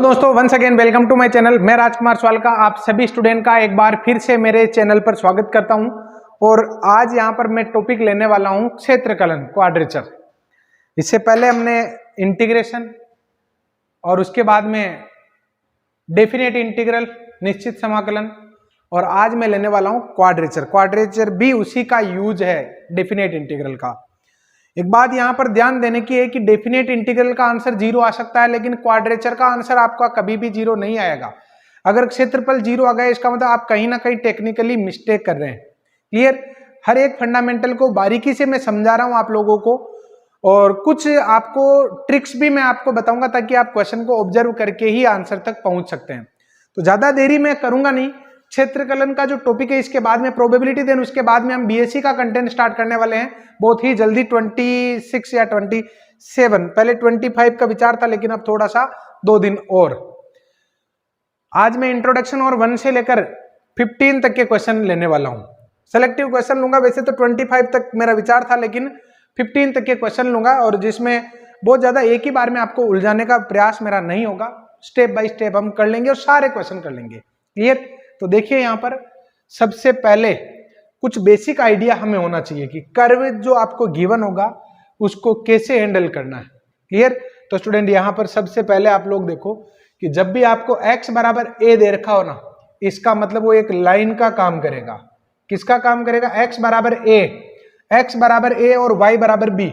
दोस्तों, once again welcome to my channel. मैं राजकुमार स्वालका आप सभी स्टूडेंट का एक बार फिर से मेरे चैनल पर स्वागत करता हूं। और आज यहां पर मैं टॉपिक लेने वाला हूं क्षेत्रकलन, क्वाड्रेचर। इससे पहले हमने इंटीग्रेशन और उसके बाद में डेफिनेट इंटीग्रल, निश्चित समाकलन, और आज मैं लेने वाला हूं क्वाड्रेचर। क्वाड्रेचर भी उसी का यूज है डेफिनेट इंटीग्रल का। एक बात यहां पर ध्यान देने की है कि डेफिनेट इंटीग्रल का आंसर 0 आ सकता है, लेकिन क्वाड्रेचर का आंसर आपका कभी भी 0 नहीं आएगा। अगर क्षेत्रफल 0 आ गया, इसका मतलब आप कहीं ना कहीं टेक्निकली मिस्टेक कर रहे हैं। क्लियर? हर एक फंडामेंटल को बारीकी से मैं समझा रहा हूं आप लोगों को, और कुछ आपको ट्रिक्स भी मैं आपको बताऊंगा ताकि आप क्वेश्चन को ऑब्जर्व करके ही आंसर तक पहुंच सकते हैं। तो ज्यादा देरी मैं करूंगा नहीं। क्षेत्रकलन का जो टॉपिक है, इसके बाद में प्रोबेबिलिटी, देन उसके बाद में हम बीएससी का कंटेंट स्टार्ट करने वाले हैं बहुत ही जल्दी, 26 या 27। पहले 25 का विचार था, लेकिन अब थोड़ा सा 2 दिन और। आज मैं इंट्रोडक्शन और 1 से लेकर 15 तक के क्वेश्चन लेने वाला हूं। सेलेक्टिव क्वेश्चन लूंगा। वैसे तो 25 तक मेरा विचार था, लेकिन 15 तक के क्वेश्चन लूंगा, और जिसमें बहुत ज्यादा एक ही बार में आपको उलझाने का प्रयास मेरा नहीं होगा। स्टेप बाय स्टेप हम कर लेंगे और सारे क्वेश्चन कर लेंगे। क्लियर? तो देखिए, यहां पर सबसे पहले कुछ बेसिक आइडिया हमें होना चाहिए कि कर्व जो आपको गिवन होगा उसको कैसे हैंडल करना है। क्लियर? तो स्टूडेंट, यहां पर सबसे पहले आप लोग देखो कि जब भी आपको x बराबर a दे रखा हो ना, इसका मतलब वो एक लाइन का काम करेगा। किसका काम करेगा? x बराबर a और y बराबर b,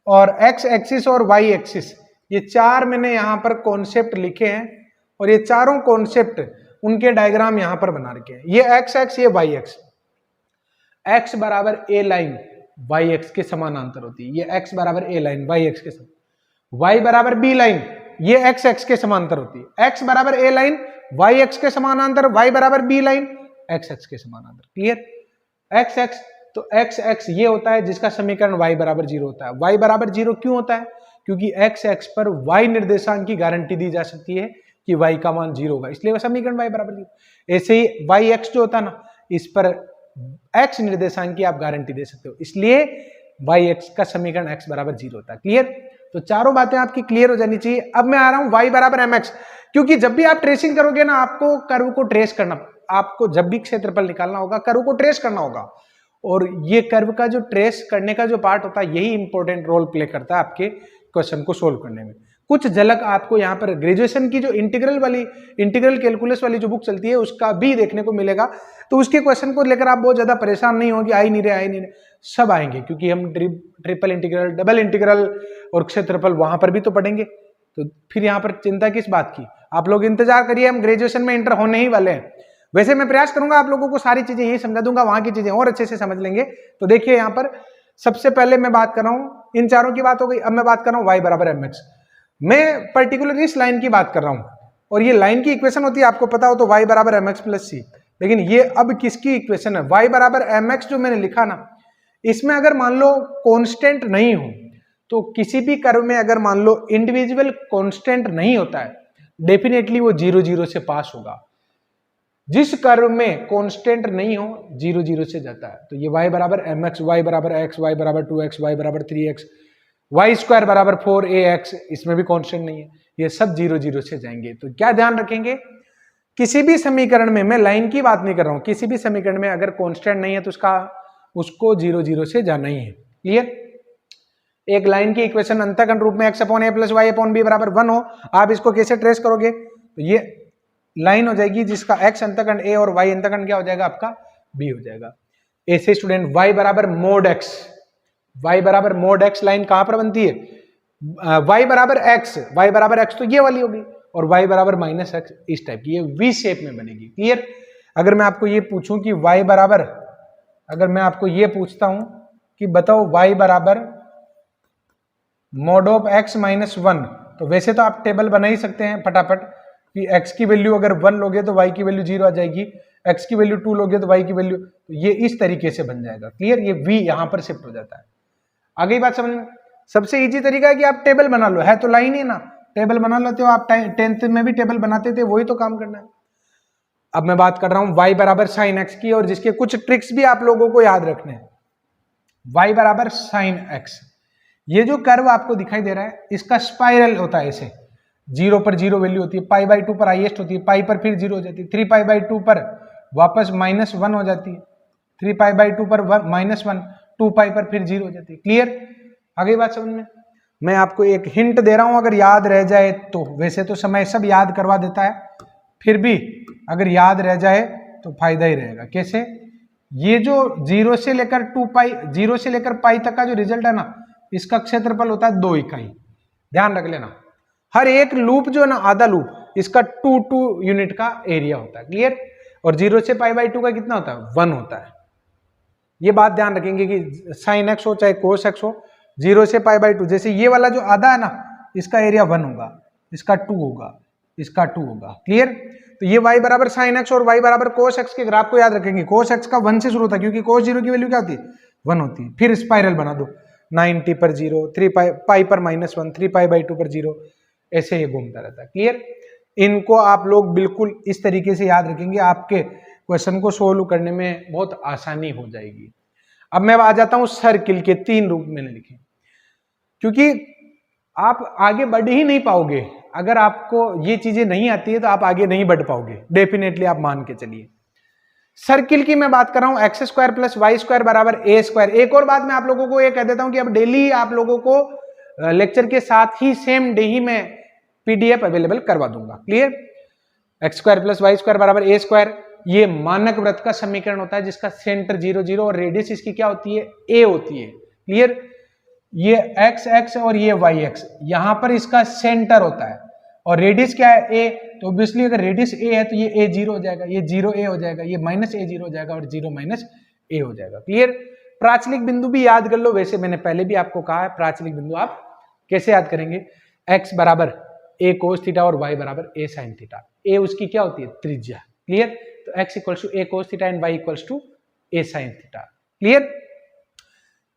और x एक्सिस और y एक्सिस, ये चार मैंने यहां पर कॉन्सेप्ट लिखे हैं, और ये चारों कॉन्सेप्ट उनके डायग्राम यहां पर बना रखे हैं। ये x एक्स, ये y एक्स। x बराबर a लाइन y एक्स के समानांतर होती है। ये x बराबर a लाइन y एक्स के समानांतर। y बराबर b लाइन ये x एक्स के समानांतर होती है। x बराबर a लाइन y एक्स के समानांतर, y बराबर b लाइन x एक्स के समानांतर। क्लियर? x एक्स, तो x एक्स ये होता है जिसका समीकरण y बराबर 0 होता है। y बराबर 0 क्यों होता है? क्योंकि x एक्स पर y निर्देशांक की गारंटी दी जा सकती है कि y का मान 0 होगा, इसलिए समीकरण y बराबर 0। ऐसे ही y एक्स जो होता है ना, इस पर x निर्देशांक की आप गारंटी दे सकते हो, इसलिए y एक्स का समीकरण x बराबर 0 होता है। क्लियर? तो चारों बातें आपकी क्लियर हो जानी चाहिए। अब मैं आ रहा हूं y बराबर mx, क्योंकि जब भी आप ट्रेसिंग करोगे ना, आपको कर्व को ट्रेस करना, आपको जब भी क्षेत्रफल निकालना होगा कर्व को ट्रेस करना होगा, और ये कर्व का जो ट्रेस करने का जो पार्ट होता है, यही इंपॉर्टेंट रोल प्ले करता है आपके क्वेश्चन को सोल्व करने में। कुछ झलक आपको यहाँ पर ग्रेजुएशन की जो इंटीग्रल कैलकुलस वाली जो बुक चलती है उसका भी देखने को मिलेगा। तो उसके क्वेश्चन को लेकर आप बहुत ज्यादा परेशान नहीं होंगे, आई नहीं रहे, सब आएंगे, क्योंकि हम ट्रिपल इंटीग्रल, डबल इंटीग्रल और क्षेत्रफल वहां पर भी तो पढ़ेंगे। तो फिर यहाँ पर चिंता किस बात की? आप लोग इंतजार करिए, हम ग्रेजुएशन में इंटर होने ही वाले हैं। वैसे मैं प्रयास करूंगा आप लोगों को सारी चीजें यही समझा दूंगा, वहां की चीजें और अच्छे से समझ लेंगे। तो देखिए, यहाँ पर सबसे पहले मैं बात कर रहा हूँ, इन चारों की बात हो गई। अब मैं बात कर रहा हूँ y बराबर mx। मैं पर्टिकुलर इस लाइन की बात कर रहा हूं, और ये लाइन की इक्वेशन होती है, आपको पता हो तो y बराबर mx प्लस c। लेकिन ये अब किसकी इक्वेशन है? y बराबर mx जो मैंने लिखा ना, इसमें अगर मान लो कांस्टेंट नहीं हो, तो किसी भी कर्व में अगर मान लो इंडिविजुअल कांस्टेंट नहीं होता है, डेफिनेटली वो 0 0 से पास होगा। जिस कर्व में कांस्टेंट नहीं हो, 0 0 से जाता है। तो ये y बराबर mx, y बराबर x, y बराबर 2x, y बराबर 3x, वाई स्क्वायर बराबर 4ax, इसमें भी कांस्टेंट नहीं है, ये सब 0 0 से जाएंगे। तो क्या ध्यान रखेंगे? किसी भी समीकरण में, मैं लाइन की बात नहीं कर रहा हूं, किसी भी समीकरण में अगर कांस्टेंट नहीं है तो उसको 0 0 से जाना ही है। क्लियर? एक लाइन की इक्वेशन अंतःकरण रूप में x upon a plus y upon b बराबर 1 हो, आप इसको कैसे ट्रेस करोगे? तो ये लाइन हो जाएगी जिसका x अंतःकरण a और y अंतःकरण क्या हो जाएगा? आपका b हो जाएगा। ऐसे स्टूडेंट, y बराबर मोड x, y बराबर मोड x लाइन कहां पर बनती है? y बराबर x, तो ये वाली होगी, और y बराबर माइनस x इस टाइप की, ये v शेप में बनेगी। क्लियर? अगर मैं आपको ये पूछूं कि y बराबर, अगर मैं आपको ये पूछता हूं कि बताओ y बराबर मोड ऑफ x माइनस 1, तो वैसे तो आप टेबल बना ही सकते हैं फटाफट कि x की वैल्यू अगर 1 लोगे तो y की वैल्यू 0 आ जाएगी, x की वैल्यू 2 लोगे तो y की वैल्यू, तो ये इस तरीके से बन जाएगा। क्लियर? ये v यहां पर शिफ्ट हो जाता है। आगे बात समझ में? सबसे इजी तरीका है कि आप टेबल बना लो, है तो लाइन ही ना, टेबल बना लेते हो आप। 10th में भी टेबल बनाते थे, वही तो काम करना है। अब मैं बात कर रहा हूं y बराबर साइन x की, और जिसके कुछ ट्रिक्स भी आप लोगों को याद रखने हैं। y बराबर साइन x, ये जो कर्व आपको दिखाई दे रहा है, इसका स्पाइरल होता है ऐसे, जीरो पर जीरो वैल्यू होती है, पाई बाई टू पर हाईएस्ट होती है, पाई पर फिर जीरो हो जाती है, 3 पाई बाई टू पर वापस -1 हो जाती है, 3 पाई बाई टू पर -1, 2 पाई पर फिर जीरो हो जाती है। क्लियर? आ गई बात समझ में? मैं आपको एक हिंट दे रहा हूं, अगर याद रह जाए तो, वैसे तो समय सब याद करवा देता है, फिर भी अगर याद रह जाए तो फायदा ही रहेगा। कैसे? ये जो 0 से लेकर 2 पाई, 0 से लेकर पाई तक का जो रिजल्ट है ना, इसका क्षेत्रफल होता है 2 इकाई। ध्यान रख लेना, हर एक लूप जो है ना, आधा लूप, इसका 2 यूनिट का एरिया होता है। क्लियर? और 0 से पाई बाई 2 का कितना होता है? 1 होता है। ये बात ध्यान रखेंगे कि साइन एक्स हो चाहे कोस एक्स हो, 0 से पाई बाई 2, जैसे ये वाला जो आधा है ना, इसका एरिया 1 होगा, इसका 2 होगा, इसका 2 होगा। क्लियर? तो ये y बराबर साइन एक्स और y बराबर कोस एक्स के ग्राफ को याद रखेंगे। कोस एक्स का 1 से शुरू होता है, क्योंकि कोस 0 की वैल्यू क्या होती है? 1 होती है। फिर स्पाइरल बना दो, 90 पर 0, 3 पाई पर -1, 3 पाई बाई 2 पर 0, ऐसे ये घूमता रहता है। क्लियर? इनको आप लोग बिल्कुल इस तरीके से याद रखेंगे, आपके क्वेश्चन को सोल्व करने में बहुत आसानी हो जाएगी। अब मैं आ जाता हूं सर्किल के 3 रूप मैंने लिखे, क्योंकि आप आगे बढ़ ही नहीं पाओगे अगर आपको ये चीजें नहीं आती है, तो आप आगे नहीं बढ़ पाओगे, डेफिनेटली आप मान के चलिए। सर्किल की मैं बात कर रहा हूं, x square plus y square बराबर ए स्क्वायर। एक और बात मैं आप लोगों को ये कह देता हूं कि अब डेली आप लोगों को लेक्चर के साथ ही सेम डे ही मैं पीडीएफ अवेलेबल करवा दूंगा। Clear? X square plus y square बराबर ए स्क्वायर, ये मानक वृत्त का समीकरण होता है जिसका सेंटर 0 0 और रेडियस इसकी क्या होती है? ए होती है। क्लियर? ये एक्स एक्स और ये वाई एक्स, यहां पर इसका सेंटर होता है, और रेडियस क्या है? ए। तो ऑब्वियसली अगर रेडियस ए है तो ये ए 0 हो जाएगा, ये 0 ए हो जाएगा, ये -a0 हो जाएगा और 0 -a हो जाएगा। क्लियर? प्राचलिक बिंदु भी याद कर लो, वैसे मैंने पहले भी आपको कहा है, प्राचलिक बिंदु आप कैसे याद करेंगे? x बराबर a cos थीटा और y बराबर a sin थीटा। a उसकी क्या होती है? त्रिज्या। क्लियर? तो x equals to a cos theta and y equals to a sin theta. Clear?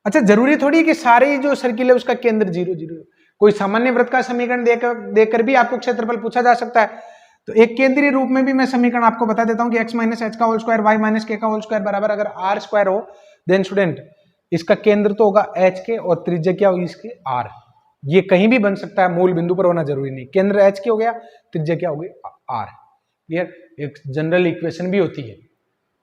अच्छा, जरूरी थोड़ी कि सारे जो सर्किल है उसका केंद्र 0 0, कोई सामान्य वृत्त का समीकरण देकर भी आपको क्षेत्रफल पूछा जा सकता है। तो एक केंद्रीय रूप में भी मैं समीकरण आपको बता देता हूं कि x माइनस एच का होल स्क्वायर y माइनस के का होल स्क्वायर बराबर अगर r स्क्वायर हो, देन स्टूडेंट इसका केंद्र तो होगा h के और त्रिज्या क्या होगी इसकी? r। ये कहीं भी बन सकता है, मूल बिंदु पर होना जरूरी नहीं। केंद्र h के हो गया, त्रिज्या क्या होगी? r। क्लियर? एक जनरल इक्वेशन भी होती है,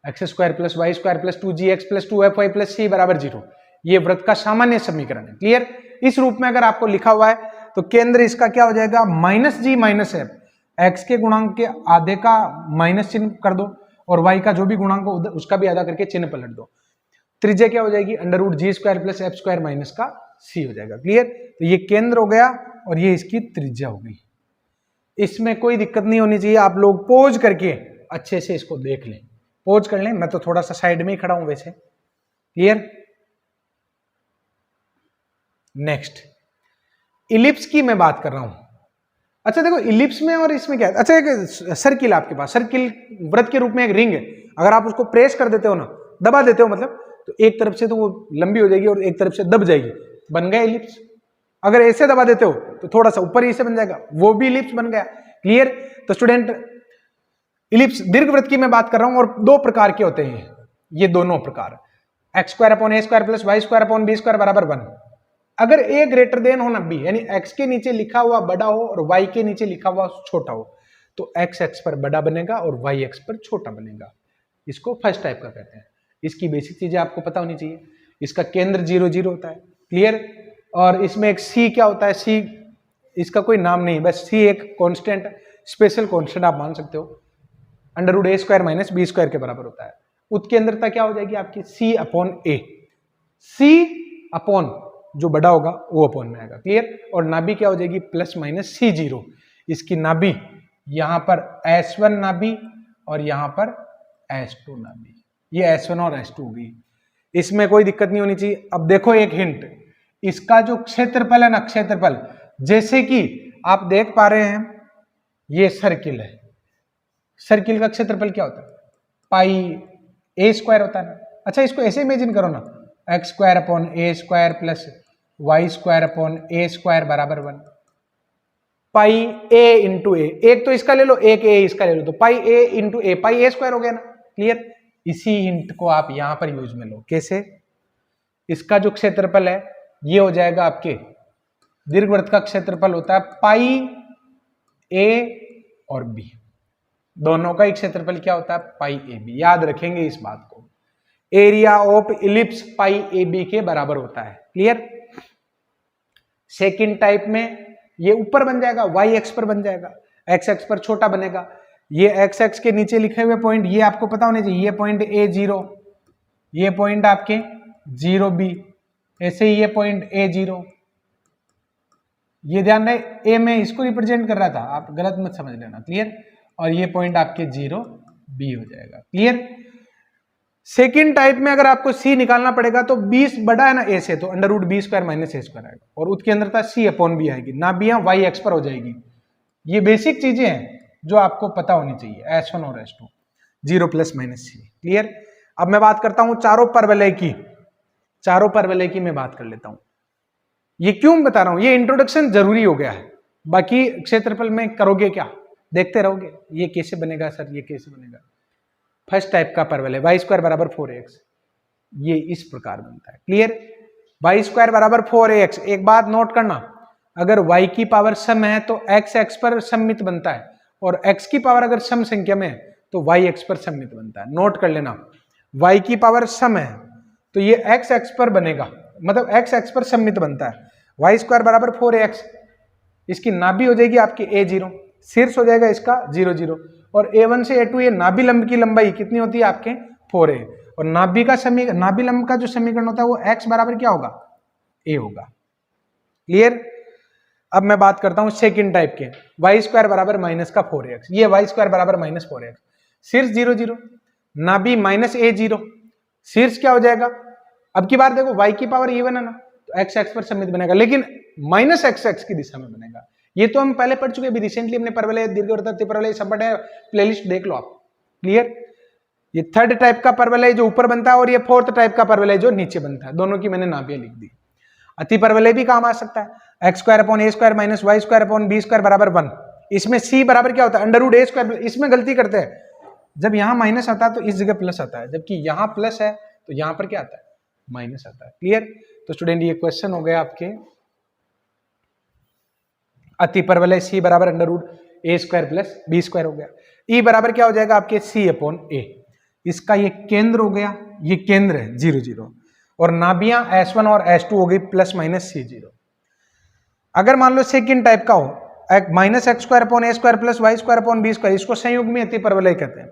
x square plus y square plus 2gx plus 2fy plus c बराबर 0। ये वृत्त का सामान्य समीकरण है। क्लियर? इस रूप में अगर आपको लिखा हुआ है तो केंद्र इसका क्या हो जाएगा? -g माइनस f, x के गुणांक के आधे का माइनस चिन्ह कर दो और y का जो भी गुणांक हो उसका भी आधा करके चिन्ह पलट दो। त्रिज्या क्या हो जाएगी? √g² प्लस f² माइनस का c हो जाएगा। क्लियर? तो ये केंद्र हो गया और ये इसकी त्रिज्या हो गई। इसमें कोई दिक्कत नहीं होनी चाहिए, आप लोग पोज करके अच्छे से इसको देख लें, पोज कर लें। मैं तो थोड़ा सा साइड में ही खड़ा हूं वैसे। क्लियर? नेक्स्ट, इलिप्स की मैं बात कर रहा हूं। अच्छा देखो, इलिप्स में और इसमें क्या है? अच्छा, एक सर्किल आपके पास, सर्किल वृत्त के रूप में एक रिंग है, अगर आप उसको प्रेस कर देते हो ना, दबा देते हो मतलब, तो एक तरफ से तो वो लंबी हो जाएगी और एक तरफ से दब जाएगी, बन गया इलिप्स। अगर ऐसे दबा देते हो तो थोड़ा सा ऊपर ही से बन जाएगा, वो भी इलिप्स बन गया। क्लियर? तो स्टूडेंट, इलिप्स दीर्घवृत्त की मैं बात कर रहा हूं और 2 प्रकार के होते हैं ये दोनों प्रकार, x² प्लस y² बराबर 1। अगर a ग्रेटर देन हो ना b, यानी x के नीचे लिखा हुआ बड़ा हो और y के नीचे लिखा हुआ छोटा हो, तो x x पर बड़ा बनेगा और y x पर छोटा बनेगा। इसको फर्स्ट टाइप का कहते हैं। इसकी बेसिक चीजें आपको पता होनी चाहिए। इसका केंद्र 0 0 होता है। क्लियर? और इसमें एक c क्या होता है? c इसका कोई नाम नहीं, बस c एक कांस्टेंट, स्पेशल कांस्टेंट आप मान सकते हो, √a² माइनस b² के बराबर होता है। उत्केंद्रता क्या हो जाएगी आपकी? c/a। c अपॉन जो बड़ा होगा वो अपॉन में आएगा। क्लियर? और नाभि क्या हो जाएगी? +-c0। इसकी नाभि यहां पर S1 नाभि और यहां पर S2 नाभि, ये S1 और S2 होगी। इसमें कोई दिक्कत नहीं होनी चाहिए। अब देखो एक हिंट, इसका जो क्षेत्रफल है ना, क्षेत्रफल, जैसे कि आप देख पा रहे हैं ये सर्किल है, सर्किल का क्षेत्रफल क्या होता है? πa² होता है ना। अच्छा, इसको ऐसे इमेजिन करो ना, x² प्लस y² बराबर 1, πa इंटू a, एक तो इसका ले लो, एक a इसका ले लो, तो πa इंटू a, πa² हो गया ना। क्लियर? इसी हिंट को आप यहां पर यूज में लो। कैसे? इसका जो क्षेत्रफल है ये हो जाएगा आपके, दीर्घवृत्त का क्षेत्रफल होता है पाई ए और बी, दोनों का एक क्षेत्रफल क्या होता है, पाई ए बी। याद रखेंगे इस बात को, area of ellipse pi a b के बराबर होता है। क्लियर। सेकंड टाइप में ये ऊपर बन जाएगा, वाई एक्स पर बन जाएगा, एक्स एक्स पर छोटा बनेगा। ये एक्स एक्स के नीचे लिखे हुए पॉइंट ये आपको पता होने चाहिए, ये पॉइंट ए जीरो, ये पॉइंट आपके जीरो बी, ऐसे ही ये पॉइंट ए जीरो, ये ध्यान रहे ए में इसको रिप्रेजेंट कर रहा था, आप गलत मत समझ लेना। क्लियर। और ये पॉइंट आपके जीरो बी हो जाएगा। क्लियर। सेकेंड टाइप में अगर आपको सी निकालना पड़ेगा तो 20 बड़ा है ना ए से, तो under root b square minus a square आएगा, और उसके अंदर था सी अपॉन बी आएगी, ना बी वाई एक्स पर हो जाएगी। ये बेसिक चीजें हैं जो आपको पता होनी चाहिए, S1 और S2, 0 प्लस माइनस सी। क्लियर। अब मैं बात करता हूं चारों परवलय की, चारों परवलय की मैं बात कर लेता हूं। ये क्यों बता रहा हूं, ये इंट्रोडक्शन जरूरी हो गया है, बाकी क्षेत्रफल में करोगे क्या, देखते रहोगे ये कैसे बनेगा सर, ये कैसे बनेगा। फर्स्ट टाइप का परवलय वाई स्क्वायर बराबर 4ax, ये इस प्रकार बनता है। क्लियर। वाई स्क्वायर बराबर 4ax। एक बात नोट करना, अगर y की पावर सम है तो x x पर सममित बनता है, और x की पावर अगर सम संख्या में है तो y x पर सममित बनता है। नोट कर लेना, y की पावर सम है तो ये x x पर बनेगा, मतलब x x पर सममित बनता है। वाई स्क्वायर बराबर 4ax, इसकी नाभि हो जाएगी आपकी a0, शीर्ष हो जाएगा इसका 0 0, और a1 से a2 ये नाभि लंब की लंबाई कितनी होती है आपके 4a, और नाभि का नाभि लंब का जो समीकरण होता है वो x बराबर क्या होगा, a होगा। क्लियर। अब मैं बात करता हूं सेकंड टाइप के, वाई स्क्वायर बराबर माइनस का 4ax, ये वाई स्क्वायर बराबर माइनस 4ax, शीर्ष 0 0, नाभि माइनस a0, शीर्ष क्या हो जाएगा, अब की बार देखो y की पावर इवन है ना, तो x x पर सममित बनेगा, लेकिन माइनस x x की दिशा में बनेगा। ये तो हम पहले पढ़ चुके, अभी रिसेंटली हमने परवलय, दीर्घवृत्त, परवलय सब पढ़े, प्लेलिस्ट देख लो आप। क्लियर। ये थर्ड टाइप का परवलय जो ऊपर बनता है, और ये फोर्थ टाइप का परवलय जो नीचे बनता है, दोनों की मैंने नाभियां लिख दी। अति परवलय भी काम आ सकता है, x square upon a square minus y square upon b square बराबर 1। इसमें सी बराबर क्या होता है, अंडर रूट ए स्क्वायर। इसमें गलती करते हैं, जब यहां माइनस आता है तो इस जगह प्लस आता है, जबकि यहां प्लस है तो यहां पर क्या आता है, माइनस आता है। क्लियर। तो स्टूडेंट ये क्वेश्चन हो गया आपके, अति परवलय सी बराबर अंडर रूट ए स्क्वायर प्लस बी स्क्वायर हो गया। ई बराबर क्या हो जाएगा आपके सी अपॉन ए, इसका ये केंद्र हो गया, ये केंद्र है 0 0, और नाभियां S1 और S2 हो गई प्लस माइनस C0। अगर मान लो सेकंड टाइप का हो, minus x square upon a square plus y square upon b square, इसको संयुग्मी अति परवलय कहते हैं।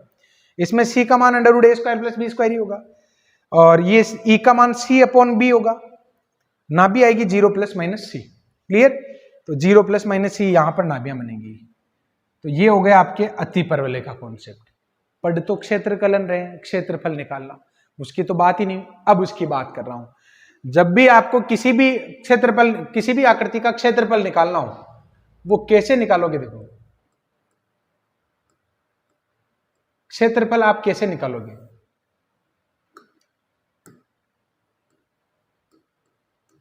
इसमें C का मान अंडर रूट ए स्क्वायर प्लस बी स्क्वायर ही होगा, और ये E का मान C अपॉन बी होगा, नाभि आएगी 0 प्लस माइनस सी। क्लियर। तो 0 प्लस माइनस सी यहां पर नाभियां बनेंगी। तो ये हो गया आपके अति परवलय का कॉन्सेप्ट। पढ़ तो क्षेत्रकलन रहे, क्षेत्रफल निकालना उसकी तो बात ही नहीं, अब उसकी बात कर रहा हूं। जब भी आपको किसी भी क्षेत्रफल, किसी भी आकृति का क्षेत्रफल निकालना हो, वो कैसे निकालोगे, देखो क्षेत्रफल आप कैसे निकालोगे,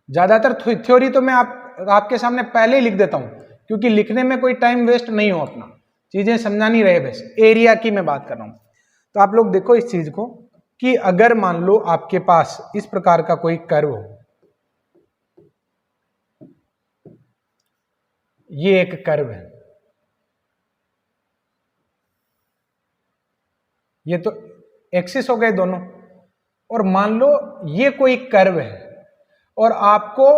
ज्यादातर थ्योरी तो मैं आपके सामने पहले ही लिख देता हूं, क्योंकि लिखने में कोई टाइम वेस्ट नहीं हो, अपना चीजें समझा नहीं रहे। वैसे एरिया की मैं बात कर रहा हूं, तो आप लोग देखो इस चीज को, कि अगर मान लो आपके पास इस प्रकार का कोई कर्व हो, ये एक कर्व है, ये तो एक्सिस हो गए दोनों, और मान लो ये कोई कर्व है और आपको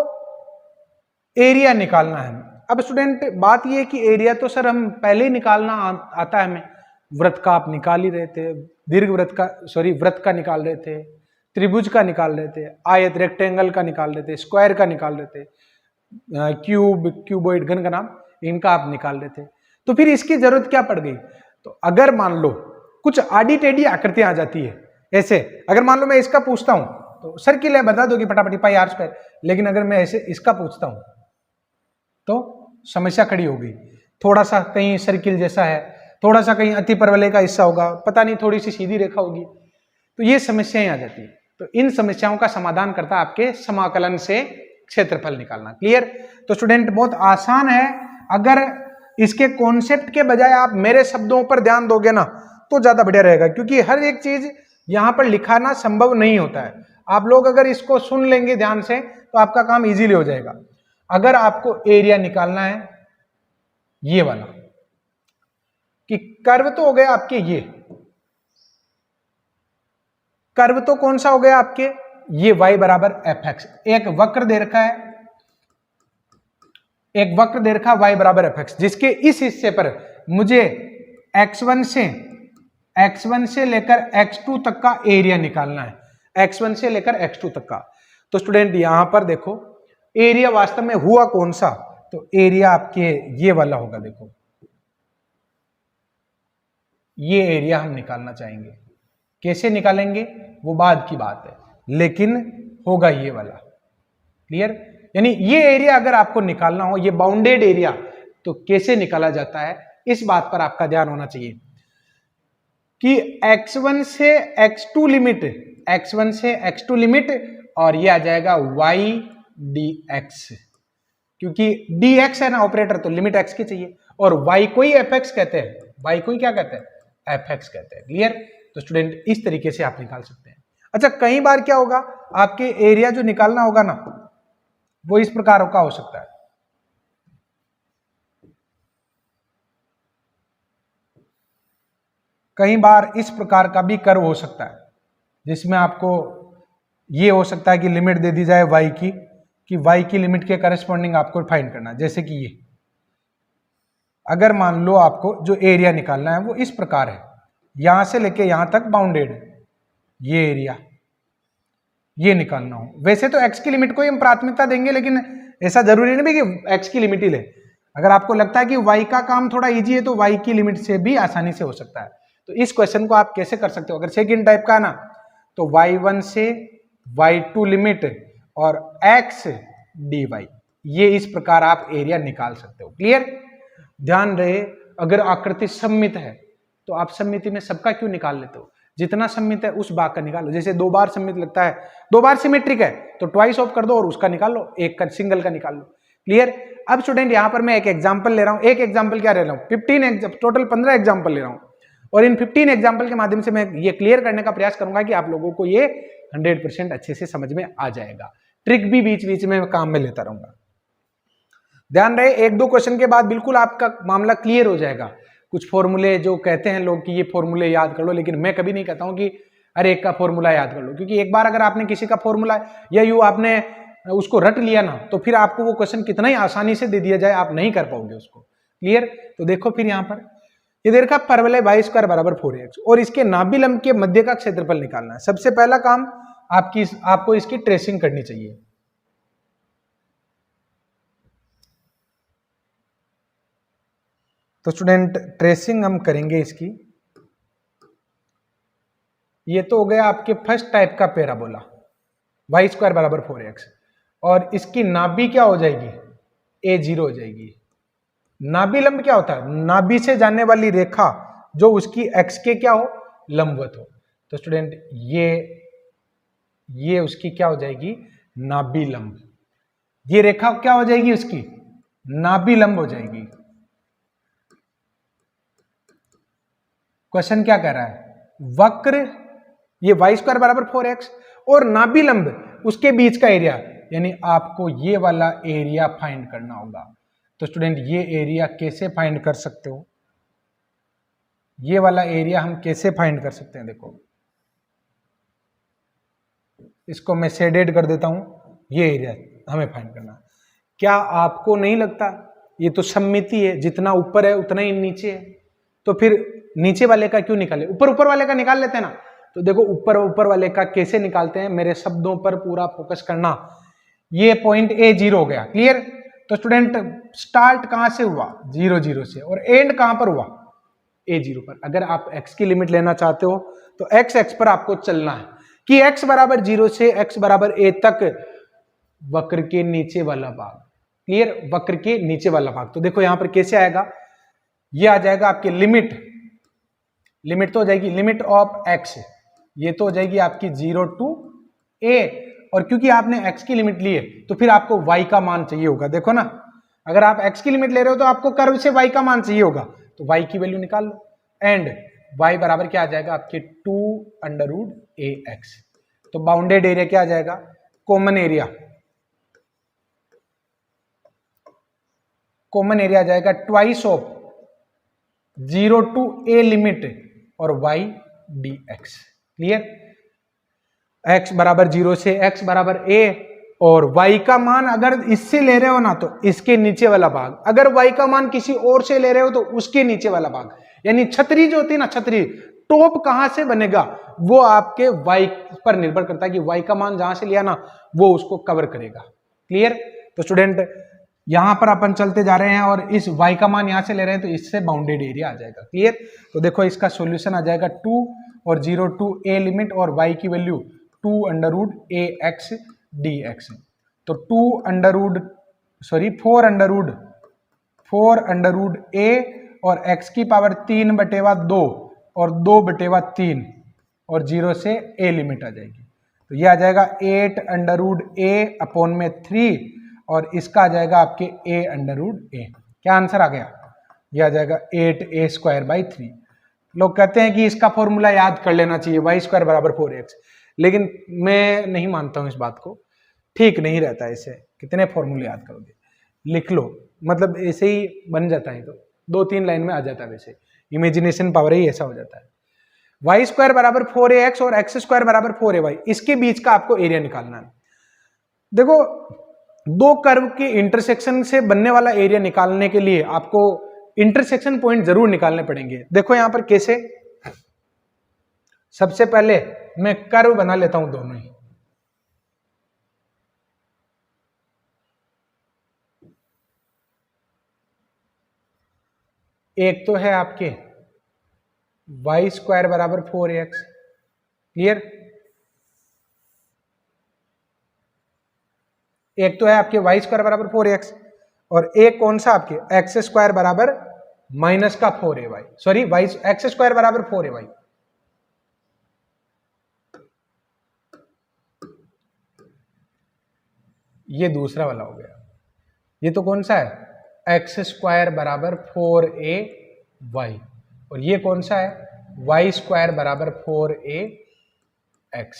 एरिया निकालना है। अब स्टूडेंट बात ये है कि एरिया तो सर हम पहले ही निकालना आता है हमें, वृत्त का आप निकाल ही रहे थे, दीर्घ वृत्त का, सॉरी वृत्त का निकाल रहे थे, त्रिभुज का निकाल रहे थे, आयत रेक्टेंगल का निकाल रहे थे, स्क्वायर का निकाल रहे थे, क्यूब, क्यूबॉइड, घन का नाम, इनका आप निकाल रहे थे। तो फिर इसकी जरूरत क्या पड़ गई, तो अगर मान लो कुछ आडी टेढ़ी आकृतियां आ जाती है ऐसे, अगर मान लो मैं इसका पूछता हूं तो सर्किल है, बता दोगे फटाफटी पाई आर स्क्वायर, लेकिन अगर मैं ऐसे इसका पूछता हूं तो समस्या खड़ी होगी। थोड़ा सा कहीं सर्किल जैसा है, थोड़ा सा कहीं अति परवलय का हिस्सा होगा, पता नहीं थोड़ी सी सीधी रेखा होगी, तो ये समस्याएं आ जाती है। तो इन समस्याओं का समाधान करता है आपके समाकलन से क्षेत्रफल निकालना। क्लियर। तो स्टूडेंट बहुत आसान है, अगर इसके कॉन्सेप्ट के बजाय आप मेरे शब्दों पर ध्यान दोगे ना तो ज्यादा बढ़िया रहेगा, क्योंकि हर एक चीज यहां पर लिखाना संभव नहीं होता है। आप लोग अगर इसको सुन लेंगे ध्यान से तो आपका काम इजीली हो जाएगा। अगर आपको एरिया निकालना है ये वाला, कि कर्व तो हो गया आपके ये, कर्व तो कौन सा हो गया आपके ये y बराबर एफ एक्स, एक वक्र दे रखा है, एक वक्र दे रखा y बराबर एफ एक्स, जिसके इस हिस्से पर मुझे x1 से लेकर x2 तक का एरिया निकालना है, x1 से लेकर x2 तक का। तो स्टूडेंट यहां पर देखो एरिया वास्तव में हुआ कौन सा, तो एरिया आपके ये वाला होगा। देखो ये एरिया हम निकालना चाहेंगे, कैसे निकालेंगे वो बाद की बात है, लेकिन होगा ये वाला। क्लियर? यानी ये एरिया अगर आपको निकालना हो, ये बाउंडेड एरिया, तो कैसे निकाला जाता है इस बात पर आपका ध्यान होना चाहिए कि x1 से x2 लिमिट, x1 से x2 लिमिट, और ये आ जाएगा y dx, क्योंकि dx है ना ऑपरेटर, तो लिमिट x की चाहिए, और y को ही fx कहते हैं, y को ही क्या कहते हैं fx कहते हैं। क्लियर? तो स्टूडेंट इस तरीके से आप निकाल सकते हैं। अच्छा, कई बार क्या होगा, आपके एरिया जो निकालना होगा ना वो इस प्रकार का हो सकता है, कई बार इस प्रकार का भी कर्व हो सकता है, जिसमें आपको ये हो सकता है कि लिमिट दे दी जाए y की, कि y की लिमिट के करस्पॉन्डिंग आपको फाइंड करना है। जैसे कि ये, अगर मान लो आपको जो एरिया निकालना है वो इस प्रकार है, यहां से लेके यहां तक बाउंडेड है, ये एरिया ये निकालना हो। वैसे तो x की लिमिट को ही हम प्राथमिकता देंगे, लेकिन ऐसा जरूरी नहीं कि x की लिमिट ही ले। अगर आपको लगता है कि y का काम थोड़ा इजी है तो y की लिमिट से भी आसानी से हो सकता है। तो इस क्वेश्चन को आप कैसे कर सकते हो, अगर सेकंड टाइप का ना, तो y1 से y2 लिमिट और x dy, ये इस प्रकार आप एरिया निकाल सकते हो। क्लियर? ध्यान रहे, अगर आकृति सममित है तो आप सममिति में सबका क्यों निकाल लेते हो, जितना सममित है उस भाग का निकालो। जैसे 2 बार सममित लगता है, 2 बार सिमेट्रिक है तो ट्वाइस ऑफ कर दो और उसका निकाल लो, एक का सिंगल का निकाल लो। क्लियर? अब स्टूडेंट यहां पर मैं एक एग्जांपल ले रहा हूं, एक एग्जांपल क्या ले रहा हूं, 15 टोटल 15 एग्जांपल ले रहा हूं, और इन 15 एग्जांपल के माध्यम से मैं ये क्लियर करने का प्रयास करूंगा कि आप लोगों को ये 100% अच्छे से समझ में आ जाएगा। ट्रिक भी बीच बीच में काम में लेता रहूंगा। ध्यान रहे, 1-2 क्वेश्चन के बाद बिल्कुल आपका मामला क्लियर हो जाएगा। कुछ फॉर्मूले जो कहते हैं लोग कि ये फॉर्मूले याद कर लो, लेकिन मैं कभी नहीं कहता हूं कि अरे एक का फॉर्मूला याद कर लो, क्योंकि एक बार अगर आपने किसी का फॉर्मूला या यू आपने उसको रट लिया ना, तो फिर आपको वो क्वेश्चन कितना ही आसानी से दे दिया जाए आप नहीं कर पाओगे उसको। क्लियर? तो देखो फिर यहां पर ये दे रखा परवलय y स्क्वायर बराबर 4x, और इसके नाभि लंब के मध्य का क्षेत्रफल निकालना है। सबसे पहला काम आपको इसकी ट्रेसिंग करनी चाहिए। तो स्टूडेंट ट्रेसिंग हम करेंगे इसकी। ये तो हो गया आपके फर्स्ट टाइप का पैराबोला, y स्क्वायर बराबर 4x, और इसकी नाभि क्या हो जाएगी, a0 हो जाएगी। नाभि लंब क्या होता है, नाभि से जाने वाली रेखा जो उसकी x के क्या हो, लंबवत हो। तो स्टूडेंट ये उसकी क्या हो जाएगी, नाभि लंब। ये रेखा क्या हो जाएगी, उसकी नाभि लंब हो जाएगी। क्वेश्चन क्या कह रहा है, वक्र ये y स्क्वायर बराबर 4x और नाभि लंब उसके बीच का एरिया, यानी आपको ये वाला एरिया फाइंड करना होगा। तो स्टूडेंट ये एरिया कैसे फाइंड कर सकते हो, ये वाला एरिया हम कैसे फाइंड कर सकते हैं, देखो इसको मैं शेडेड कर देता हूं, ये एरिया हमें फाइंड करना। क्या आपको नहीं लगता ये तो सममिति है, जितना ऊपर है उतना ही नीचे है, तो फिर नीचे वाले का क्यों निकाले, ऊपर वाले का निकाल लेते हैं ना। तो देखो ऊपर वाले का कैसे निकालते हैं, मेरे शब्दों पर पूरा फोकस करना। ये पॉइंट A0 हो गया। क्लियर? तो स्टूडेंट स्टार्ट कहां से हुआ, 0 से, और एंड कहां पर हुआ, A0 पर। अगर आप x की लिमिट लेना चाहते हो तो x पर आपको चलना है कि x बराबर 0 से x बराबर a तक वक्र के नीचे वाला भाग। क्लियर? वक्र के नीचे वाला भाग। तो देखो यहां पर कैसे आएगा, ये आ जाएगा आपके लिमिट तो हो जाएगी लिमिट ऑफ x, ये तो हो जाएगी आपकी 0 to a, और क्योंकि आपने x की लिमिट ली है तो फिर आपको y का मान चाहिए होगा। देखो ना, अगर आप x की लिमिट ले रहे हो तो आपको कर्व से y का मान चाहिए होगा, तो y की वैल्यू निकाल लो, एंड y बराबर क्या आ जाएगा आपके 2√ax। तो बाउंडेड एरिया क्या आ जाएगा, कॉमन एरिया आ जाएगा twice of 0 to a limit और y dx। क्लियर? x बराबर 0 से x बराबर a और y का मान अगर इससे ले रहे हो ना तो इसके नीचे वाला भाग, अगर y का मान किसी और से ले रहे हो तो उसके नीचे वाला भाग। यानी छतरी जो होती है ना, छतरी टॉप कहां से बनेगा वो आपके y पर निर्भर करता है कि y का मान जहां से लिया ना वो उसको कवर करेगा। क्लियर? तो स्टूडेंट यहां पर अपन चलते जा रहे हैं और इस y का मान यहां से ले रहे हैं तो इससे बाउंडेड एरिया आ जाएगा। क्लियर? तो देखो इसका सॉल्यूशन आ जाएगा 2 और 0 टू a लिमिट और y की वैल्यू 2 अंडर रूट ए एक्स डी एक्स। तो 4 अंडर रूट a और x की पावर 3/2 और 2/3 और 0 से a लिमिट आ जाएगी। तो ये आ जाएगा 8 अंडर रूट a अपॉन में 3 और इसका आ जाएगा आपके a अंडर रूट a। क्या आंसर आ गया? ये आ जाएगा 8a² 3। लोग कहते हैं कि इसका फॉर्मूला याद कर लेना चाहिए, y² बराबर 4x, लेकिन मैं नहीं मानता हूं इस बात को, ठीक नहीं रहता ऐसे। कितने फॉर्मूले याद करोगे? लिख लो, मतलब ऐसे ही बन जाता है, तो 2-3 लाइन में आ जाता है। वैसे इमेजिनेशन पावर ही ऐसा हो जाता है। y² बराबर 4ax और x² बराबर 4ay, इसके बीच का आपको एरिया निकालना है। देखो दो कर्व के इंटरसेक्शन से बनने वाला एरिया निकालने के लिए आपको इंटरसेक्शन पॉइंट जरूर निकालने पड़ेंगे। देखो यहां पर कैसे, सबसे पहले मैं कर्व बना लेता हूं दोनों ही। एक तो है आपके y² बराबर 4ax। क्लियर? एक तो है आपके y² बराबर 4ax और एक कौन सा आपके x² बराबर माइनस का 4ay, सॉरी x² बराबर 4ay। ये दूसरा वाला हो गया। ये तो कौन सा है? x² बराबर 4ay और ये कौन सा है? y² बराबर 4ax।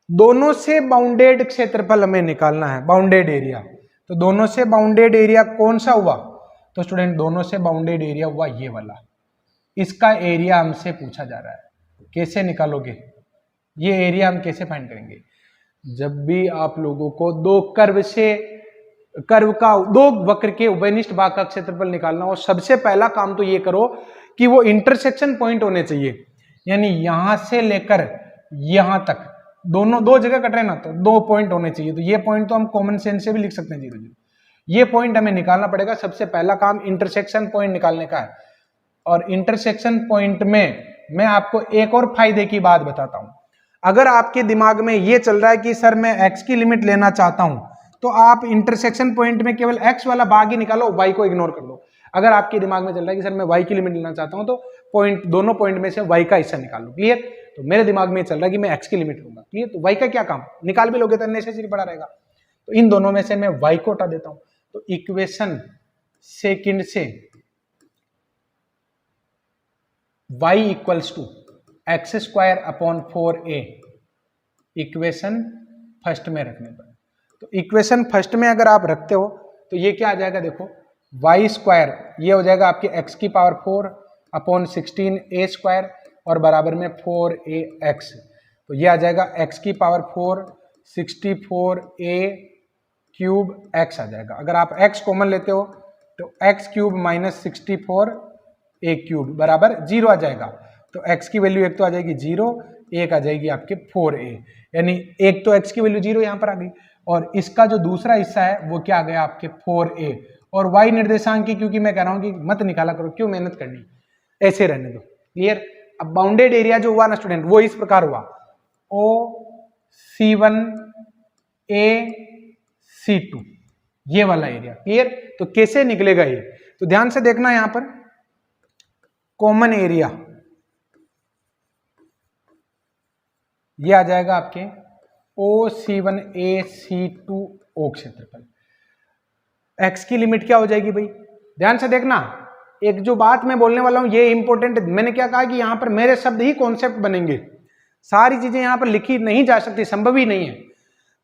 दोनों से बाउंडेड क्षेत्रफल हमें निकालना है, बाउंडेड एरिया। तो दोनों से बाउंडेड एरिया कौन सा हुआ? तो स्टूडेंट दोनों से बाउंडेड एरिया हुआ ये वाला। इसका एरिया हमसे पूछा जा रहा है, कैसे निकालोगे? ये एरिया हम कैसे फाइंड करेंगे? जब भी आप लोगों को दो वक्र के उभयनिष्ठ भाग का क्षेत्रफल निकालना हो, सबसे पहला काम तो ये करो कि वो इंटरसेक्शन पॉइंट होने चाहिए। यानी यहां से लेकर यहां तक दोनों दो जगह कट रहे ना, तो 2 पॉइंट होने चाहिए। तो ये पॉइंट तो हम कॉमन सेंस से भी लिख सकते हैं 0 0। ये पॉइंट हमें निकालना पड़ेगा। सबसे पहला काम इंटरसेक्शन पॉइंट निकालने का है। और इंटरसेक्शन पॉइंट में मैं आपको एक और फायदे की बात बताता हूं। अगर आपके दिमाग में ये चल रहा है कि सर मैं x की लिमिट लेना चाहता हूं, तो आप इंटरसेक्शन पॉइंट में केवल x वाला भाग ही निकालो, y को इग्नोर कर लो। अगर आपके दिमाग में चल रहा है कि सर मैं y की लिमिट लेना चाहता हूं, तो दोनों पॉइंट में से y का हिस्सा निकाल लो। क्लियर? तो मेरे दिमाग में चल रहा है कि मैं x की लिमिट लूंगा। क्लियर? तो y का क्या काम, निकाल भी लोगे तो नेसेसरी पड़ा रहेगा। तो इन दोनों में से मैं y को हटा देता हूं। तो इक्वेशन सेकंड से y equals to x² upon 4a equation first में रखने पर। तो इक्वेशन फर्स्ट में अगर आप रखते हो तो ये क्या आ जाएगा? देखो y² ये हो जाएगा आपके x की पावर 4 अपॉन 16a² और बराबर में 4ax। तो ये आ जाएगा x की पावर 4 64a³ x आ जाएगा। अगर आप x कॉमन लेते हो तो x³ माइनस 64a³ बराबर 0 आ जाएगा। तो x की वैल्यू एक तो आ जाएगी 0, एक आ जाएगी आपके 4a। यानी एक तो x की वैल्यू 0 यहां पर आ गई और इसका जो दूसरा हिस्सा है वो क्या आ गया आपके 4a। और y निर्देशांक की क्योंकि मैं कह रहा हूं कि मत निकाला करो, क्यों मेहनत करनी, ऐसे रहने दो। क्लियर? अब बाउंडेड एरिया जो हुआ ना स्टूडेंट, वो इस प्रकार हुआ OC1AC2 ये वाला एरिया। क्लियर? तो कैसे निकलेगा ये? तो ध्यान से देखना, यहां पर कॉमन एरिया ये आ जाएगा आपके OC1AC2O क्षेत्रफल। x की लिमिट क्या हो जाएगी भाई? ध्यान से देखना, एक जो बात मैं बोलने वाला हूं ये इंपॉर्टेंट है। मैंने क्या कहा कि यहां पर मेरे शब्द ही कॉन्सेप्ट बनेंगे, सारी चीजें यहां पर लिखी नहीं जा सकती, संभव ही नहीं है।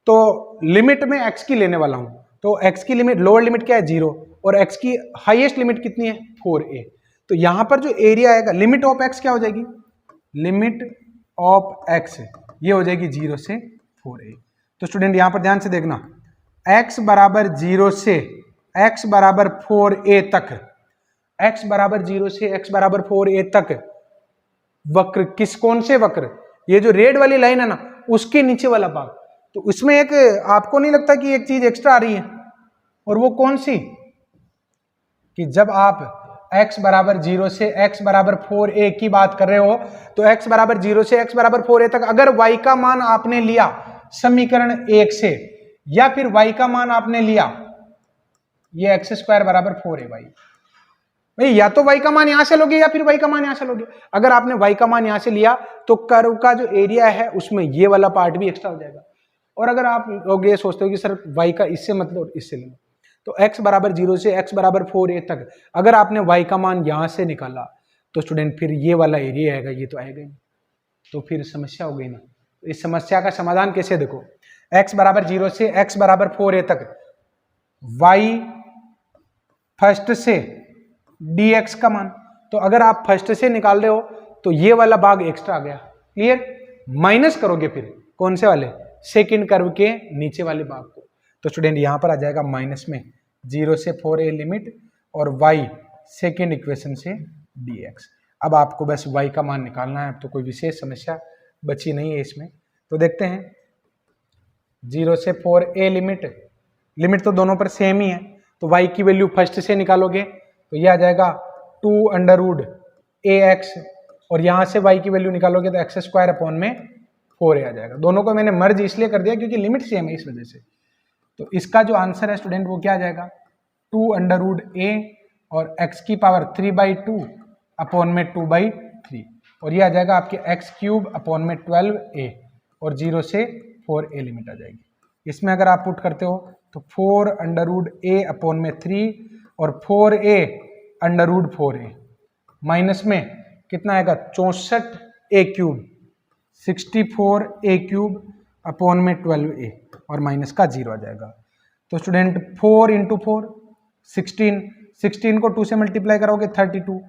तो लिमिट में x की लेने वाला हूं, तो x की लिमिट लोअर लिमिट क्या है 0 और x की हाईएस्ट लिमिट कितनी है 4a। तो यहां पर जो एरिया आएगा, लिमिट ऑफ एक्स क्या हो जाएगी, लिमिट ऑफ एक्स ये हो जाएगी 0 से 4a। तो स्टूडेंट यहां पर ध्यान से देखना, x बराबर 0 से x बराबर 4a तक, x बराबर 0 से x बराबर 4a तक वक्र कौन से वक्र, ये जो रेड वाली लाइन है ना उसके नीचे वाला भाग। तो उसमें एक आपको नहीं लगता कि एक चीज एक्स्ट्रा आ रही है, और वो कौन सी, कि जब आप x बराबर 0 से x बराबर 4a की बात कर रहे हो, तो x बराबर 0 से x बराबर 4a तक अगर y का मान आपने लिया समीकरण 1 से, या फिर y का मान आपने लिया ये x स्क्वायर बराबर 4a भाई, या तो y का मान यहां से लोगे या फिर y का मान यहां से लोगे। अगर आपने y का मान यहां से लिया तो कर्व का जो एरिया है उसमें ये वाला पार्ट भी एक्स्ट्रा हो जाएगा। और अगर आप लोग ये सोचते हो कि सर y का इससे मतलब इससे लेना, तो x बराबर 0 से x बराबर 4a तक अगर आपने y का मान यहां से निकाला तो स्टूडेंट फिर ये वाला एरिया आएगा, ये तो आएगा ही, तो फिर समस्या हो गई ना। इस समस्या का समाधान कैसे, देखो x बराबर 0 से x बराबर 4a तक y फर्स्ट से dx का मान, तो अगर आप फर्स्ट से निकाल रहे हो तो ये वाला भाग एक्स्ट्रा आ गया, क्लियर। माइनस करोगे फिर कौन से वाले, सेकंड कर्व के नीचे वाले भाग को, तो स्टूडेंट यहां पर आ जाएगा माइनस में 0 से 4a लिमिट और y सेकंड इक्वेशन से dx। अब आपको बस y का मान निकालना है, अब तो कोई विशेष समस्या बची नहीं है इसमें। तो देखते हैं 0 से 4a लिमिट तो दोनों पर सेम ही है, तो y की वैल्यू फर्स्ट से निकालोगे तो ये आ जाएगा 2√ax, और यहां से y की वैल्यू निकालोगे तो x स्क्वायर अपॉन में 4a आ जाएगा। दोनों को मैंने मर्ज इसलिए कर दिया क्योंकि लिमिट सेम है इस वजह से। तो इसका जो आंसर है स्टूडेंट वो क्या आ जाएगा, 2√a और x की पावर 3/2 अपॉन में 2/3, और ये आ जाएगा आपके x³ अपॉन में 12a, और 0 से 4a लिमिट आ जाएगी। इसमें अगर आप पुट करते हो तो 4√a अपॉन में 3 और 4a√4a माइनस में कितना आएगा 64a³ 64a³ अपॉन में 12a और माइनस का 0 आ जाएगा। तो स्टूडेंट 4 × 4 16 को 2 से मल्टीप्लाई करोगे 32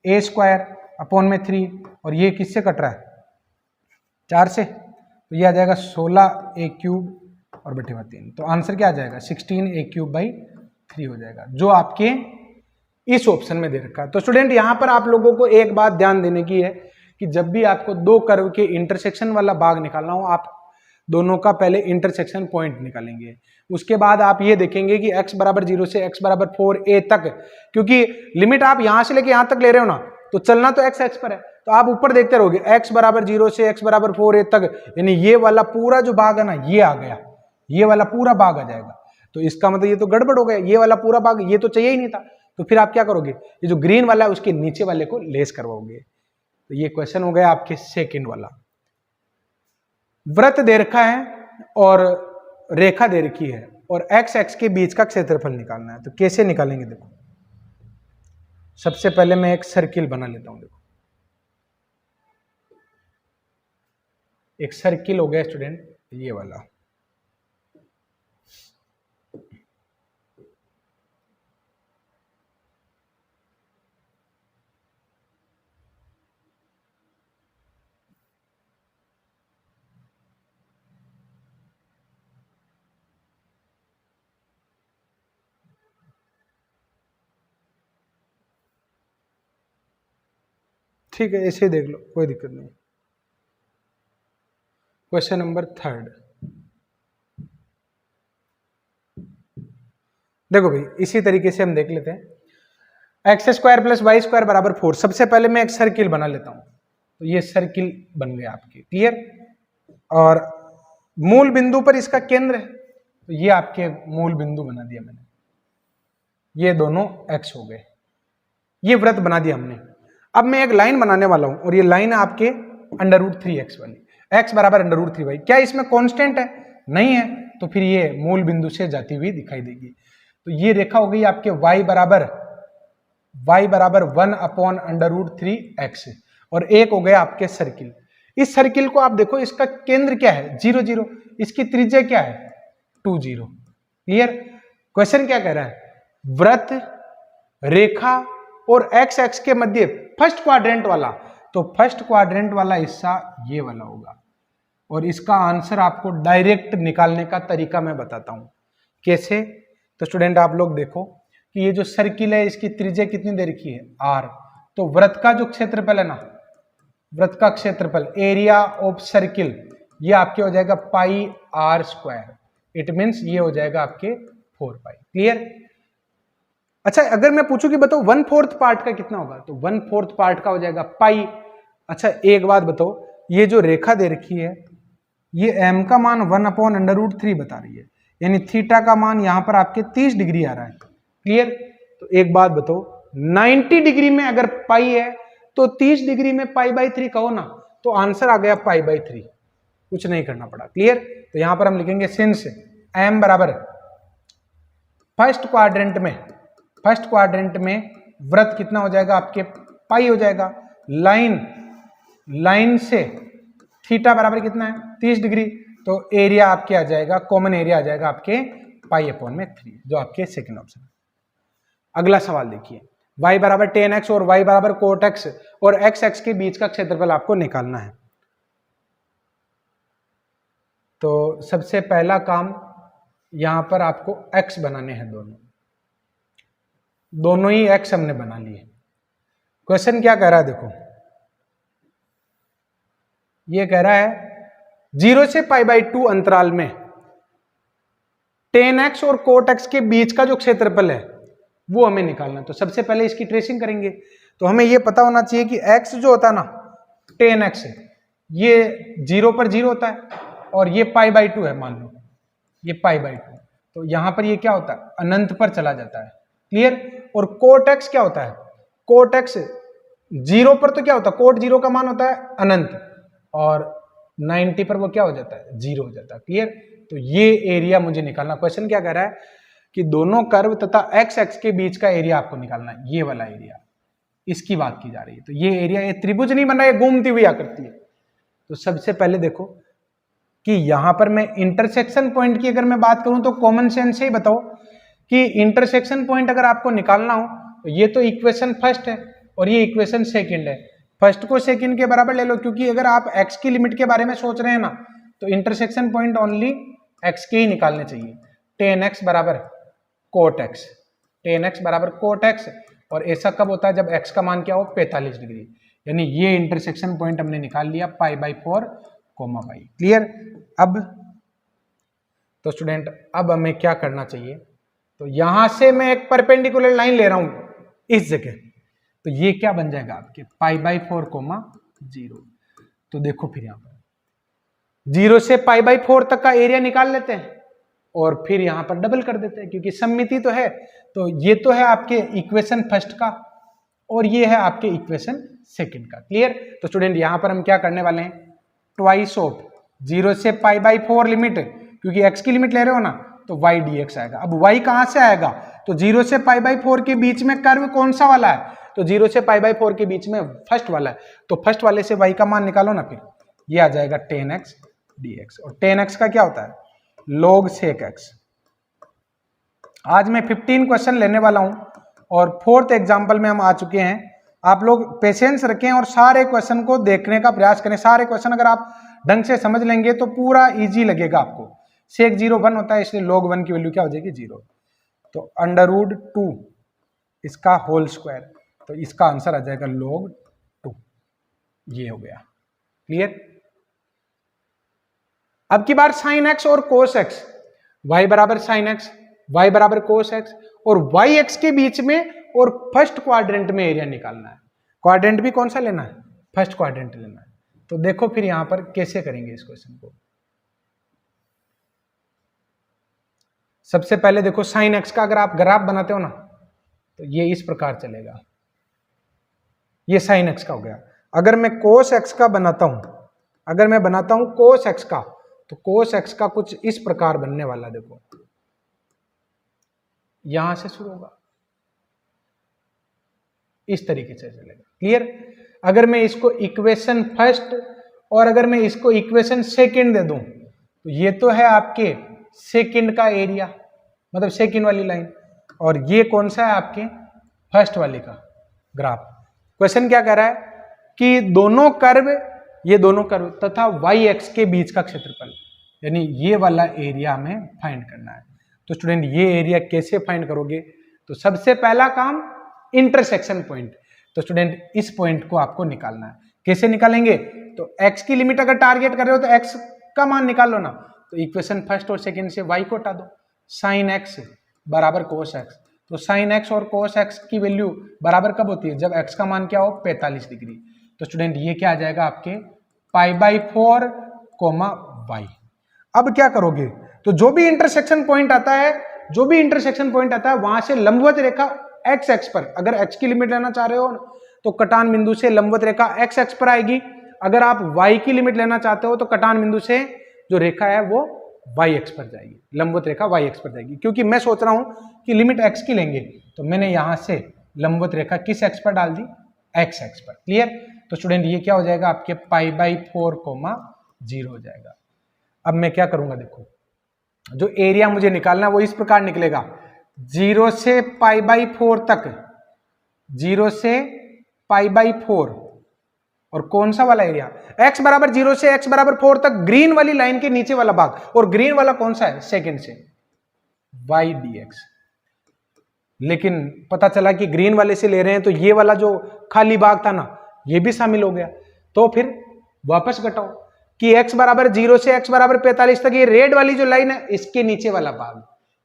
a स्क्वायर अपॉन में 3, और ये किससे कट रहा है 4 से, तो ये आ जाएगा 16a³ और बटे 3। तो आंसर क्या आ जाएगा 16a³/3 हो जाएगा, जो आपके इस ऑप्शन में दे रखा है। तो स्टूडेंट यहां पर आप लोगों को एक बात ध्यान देने की है कि जब भी आपको दो कर्व के इंटरसेक्शन वाला भाग निकालना हो, आप दोनों का पहले इंटरसेक्शन पॉइंट निकालेंगे, उसके बाद आप ये देखेंगे कि x बराबर 0 से x बराबर 4a तक, क्योंकि लिमिट आप यहां से लेके यहां तक ले रहे हो ना, तो चलना तो x पर है, तो आप ऊपर देखते रहोगे x बराबर 0 से x बराबर 4a तक, यानी ये वाला पूरा जो भाग है ना ये आ गया, ये वाला पूरा भाग आ जाएगा। तो इसका मतलब ये तो गड़बड़ हो गया, ये वाला पूरा भाग ये तो चाहिए ही नहीं था। तो फिर आप क्या करोगे, ये जो ग्रीन वाला है उसके नीचे वाले को लेस करवाओगे। तो ये क्वेश्चन हो गया आपके सेकंड वाला। वृत्त दे रखा है और रेखा दे रखी है और एक्स एक्स के बीच का क्षेत्रफल निकालना है, तो कैसे निकालेंगे देखो। सबसे पहले मैं एक सर्किल बना लेता हूं। देखो एक सर्किल हो गया स्टूडेंट ये वाला, ठीक है ऐसे देख लो कोई दिक्कत नहीं। क्वेश्चन नंबर 3, देखो भाई इसी तरीके से हम देख लेते हैं। X square plus y square बराबर 4। सबसे पहले मैं एक सर्किल बना लेता हूं, तो ये सर्किल बन गया आपके, क्लियर। और मूल बिंदु पर इसका केंद्र है, तो ये आपके मूल बिंदु बना दिया मैंने, ये दोनों एक्स हो गए, ये वृत्त बना दिया हमने। अब मैं एक लाइन बनाने वाला हूं और ये लाइन है आपके √3x वाली, x बराबर √3y। क्या इसमें कांस्टेंट है? नहीं है, तो फिर ये मूल बिंदु से जाती हुई दिखाई देगी। तो ये रेखा हो गई आपके y बराबर 1/√3x और एक हो गया आपके सर्किल। इस सर्किल को आप देखो, इसका केंद्र क्या है 0 0, इसकी त्रिज्या क्या है 2 0। क्लियर। क्वेश्चन क्या कह रहा है, वृत्त, रेखा और एक्स एक्स के मध्य फर्स्ट क्वाड्रेंट वाला, तो फर्स्ट क्वाड्रेंट वाला हिस्सा ये वाला होगा। और इसका आंसर आपको डायरेक्ट निकालने का तरीका मैं बताता हूं कैसे। तो स्टूडेंट आप लोग देखो कि ये जो सर्किल है इसकी त्रिज्या कितनी दे रखी है, आर। तो वृत्त का जो क्षेत्रफल है ना, वृत्त का क्षेत्रफल, एरिया ऑफ सर्किल, ये आपके हो जाएगा पाई आर स्क्वायर। इट मीन्स ये हो जाएगा आपके 4 पाई। क्लियर। अच्छा, अगर मैं पूछूं कि बताओ 1/4 पार्ट का कितना होगा, तो 1/4 पार्ट का हो जाएगा पाई। अच्छा एक बात बताओ, ये जो रेखा दे रखी है ये m का मान 1/√3 बता रही है, यानी थीटा का मान यहां पर आपके 30 डिग्री आ रहा है। क्लियर। तो एक बात बताओ, 90 डिग्री में अगर पाई है तो 30 डिग्री में पाई/3 कहो ना, तो आंसर आ गया पाई/3। कुछ नहीं करना पड़ा। क्लियर। तो यहां पर हम लिखेंगे सिंस m बराबर फर्स्ट क्वाड्रेंट में वृत्त कितना हो जाएगा आपके, पाई हो जाएगा। लाइन से थीटा बराबर कितना है, 30 डिग्री। तो एरिया आपके आ जाएगा, कॉमन एरिया आ जाएगा आपके पाई/3, जो आपके सेकंड ऑप्शन। अगला सवाल देखिए, y बराबर tan x और y बराबर cot x और x x के बीच का क्षेत्रफल आपको निकालना है। तो सबसे पहला काम यहां पर आपको x बनाने हैं, दोनों ही x हमने बना लिए। क्वेश्चन क्या कह रहा है देखो, ये कह रहा है 0 से पाई/2 अंतराल में tan x और cot x के बीच का जो क्षेत्रफल है वो हमें निकालना है। तो सबसे पहले इसकी ट्रेसिंग करेंगे। तो हमें ये पता होना चाहिए कि x जो होता है ना, tan x, ये 0 पर 0 होता है और ये पाई/2 है, मान लो ये पाई/2। तो यहां पर ये क्या होता है, अनंत पर चला जाता है। क्लियर। और cot x क्या होता है, cot x 0 पर तो क्या होता है, cot 0 का मान होता है अनंत, और 90 पर वो क्या हो जाता है, 0 हो जाता है। क्लियर। तो ये एरिया मुझे निकालना। क्वेश्चन क्या कह रहा है कि दोनों कर्व तथा एक्स एक्स के बीच का एरिया आपको निकालना है, ये वाला एरिया, इसकी बात की जा रही है। तो ये एरिया, ये त्रिभुज नहीं बन रहा है, घूमती हुई आकृति है। तो सबसे पहले देखो कि यहां पर मैं इंटरसेक्शन पॉइंट की अगर मैं बात करूं तो कॉमन सेंस से ही बताओ कि इंटरसेक्शन पॉइंट अगर आपको निकालना हो तो ये तो इक्वेशन फर्स्ट है और ये इक्वेशन सेकंड है। फर्स्ट को सेकंड के बराबर ले लो, क्योंकि अगर आप एक्स की लिमिट के बारे में सोच रहे हैं ना, तो इंटरसेक्शन पॉइंट ओनली एक्स के ही निकालने चाहिए। tan x बराबर cot x, tan x बराबर cot x, और ऐसा कब होता है, जब x का मान क्या हो, 45 डिग्री। यानी ये इंटरसेक्शन पॉइंट हमने निकाल लिया पाई/4, पाई। क्लियर। अब तो स्टूडेंट अब हमें क्या करना चाहिए, तो यहां से मैं एक परपेंडिकुलर लाइन ले रहा हूं इस जगह, तो ये क्या बन जाएगा आपके पाई/4, 0। तो देखो फिर यहां पर 0 से पाई/4 तक का एरिया निकाल लेते हैं और फिर यहां पर डबल कर देते हैं, क्योंकि सममिति तो है। तो ये तो है आपके इक्वेशन फर्स्ट का और ये है आपके इक्वेशन सेकंड का। क्लियर। तो स्टूडेंट यहां पर हम क्या करने वाले हैं, ट्वाइस ऑफ 0 से पाई/4 लिमिट, क्योंकि x की लिमिट ले रहे हो ना, तो y dx आएगा। अब y कहां से आएगा, तो 0 से पाई/4 के बीच में कर्व कौन सा वाला है, तो 0 से पाई/4 के बीच में फर्स्ट वाला है। तो फर्स्ट वाले से y का मान निकालो ना, फिर ये आ जाएगा tan x dx। और tan x का क्या होता है, log sec x। आज मैं 15 क्वेश्चन लेने वाला हूं और 4th एग्जाम्पल में हम आ चुके हैं। आप लोग पेशेंस रखें और सारे क्वेश्चन को देखने का प्रयास करें। सारे क्वेश्चन अगर आप ढंग से समझ लेंगे तो पूरा इजी लगेगा आपको। sec 0 1 होता है, इसलिए log 1 की वैल्यू क्या हो जाएगी, 0। तो √2 इसका होल स्क्वायर, तो इसका आंसर आ जाएगा log 2। ये हो गया। क्लियर। अब की बार sin x और cos x, y बराबर sin x, y बराबर cos x, और y x के बीच में और फर्स्ट क्वाड्रेंट में एरिया निकालना है। क्वाड्रेंट भी कौन सा लेना है, फर्स्ट क्वाड्रेंट लेना है। तो देखो फिर यहां पर कैसे करेंगे इस क्वेश्चन को। सबसे पहले देखो sin x का अगर आप ग्राफ बनाते हो ना, तो ये इस प्रकार चलेगा। ये sin x का हो गया। अगर मैं cos x का बनाता हूं, अगर मैं बनाता हूं cos x का, तो cos x का कुछ इस प्रकार बनने वाला। देखो यहां से शुरू होगा, इस तरीके से चलेगा। क्लियर। अगर मैं इसको इक्वेशन फर्स्ट और अगर मैं इसको इक्वेशन सेकंड दे दूं, तो ये तो है आपके सेकंड का एरिया, मतलब सेकंड वाली लाइन, और ये कौन सा है आपके फर्स्ट वाले का। ग्राफ। क्वेश्चन क्या कह रहा है कि दोनों कर्व, ये दोनों कर्व तथा वाई एक्स के बीच का क्षेत्रफल, यानी ये वाला एरिया हमें फाइंड करना है। तो स्टूडेंट ये एरिया कैसे फाइंड करोगे? तो सबसे पहला काम इंटरसेक्शन पॉइंट। तो स्टूडेंट इस पॉइंट को आपको निकालना है। कैसे निकालेंगे? तो x की लिमिट अगर टारगेट कर रहे हो तो x का मान निकाल लो ना। तो इक्वेशन फर्स्ट और सेकंड से y को हटा दो, साइन x बराबर कोस x। तो साइन x और कोस x की वैल्यू बराबर कब होती है? जब x का मान क्या हो? 45 डिग्री। तो स्टूडेंट ये क्या आ जाएगा आपके π/4 y। अब क्या करोगे? तो जो भी इंटरसेक्शन पॉइंट आता है, वहां से लंबवत रेखा x एक्स पर, अगर x की लिमिट लेना चाह रहे हो तो कटान बिंदु से लंबवत रेखा x एक्स पर आएगी। अगर आप y की लिमिट लेना चाहते हो तो कटान बिंदु से जो रेखा है वो y एक्स पर जाएगी, लंबवत रेखा y एक्स पर जाएगी। क्योंकि मैं सोच रहा हूं कि लिमिट x की लेंगे तो मैंने यहां से लंबवत रेखा किस x पर डाल दी? x एक्स पर। क्लियर? तो स्टूडेंट ये क्या हो जाएगा आपके π/4 0 हो जाएगा। अब मैं क्या करूंगा, देखो जो एरिया मुझे निकालना है वो इस प्रकार निकलेगा, 0 से π/4 तक, 0 से π/4, और कौन सा वाला एरिया? x बराबर 0 से x बराबर 4 तक, ग्रीन वाली लाइन के नीचे वाला भाग। और ग्रीन वाला कौन सा है? सेकंड से y dx। लेकिन पता चला कि ग्रीन वाले से ले रहे हैं तो ये वाला जो खाली भाग था ना, ये भी शामिल हो गया। तो फिर वापस घटाओ कि x बराबर 0 से x बराबर 45 तक, ये रेड वाली जो लाइन है इसके नीचे वाला भाग।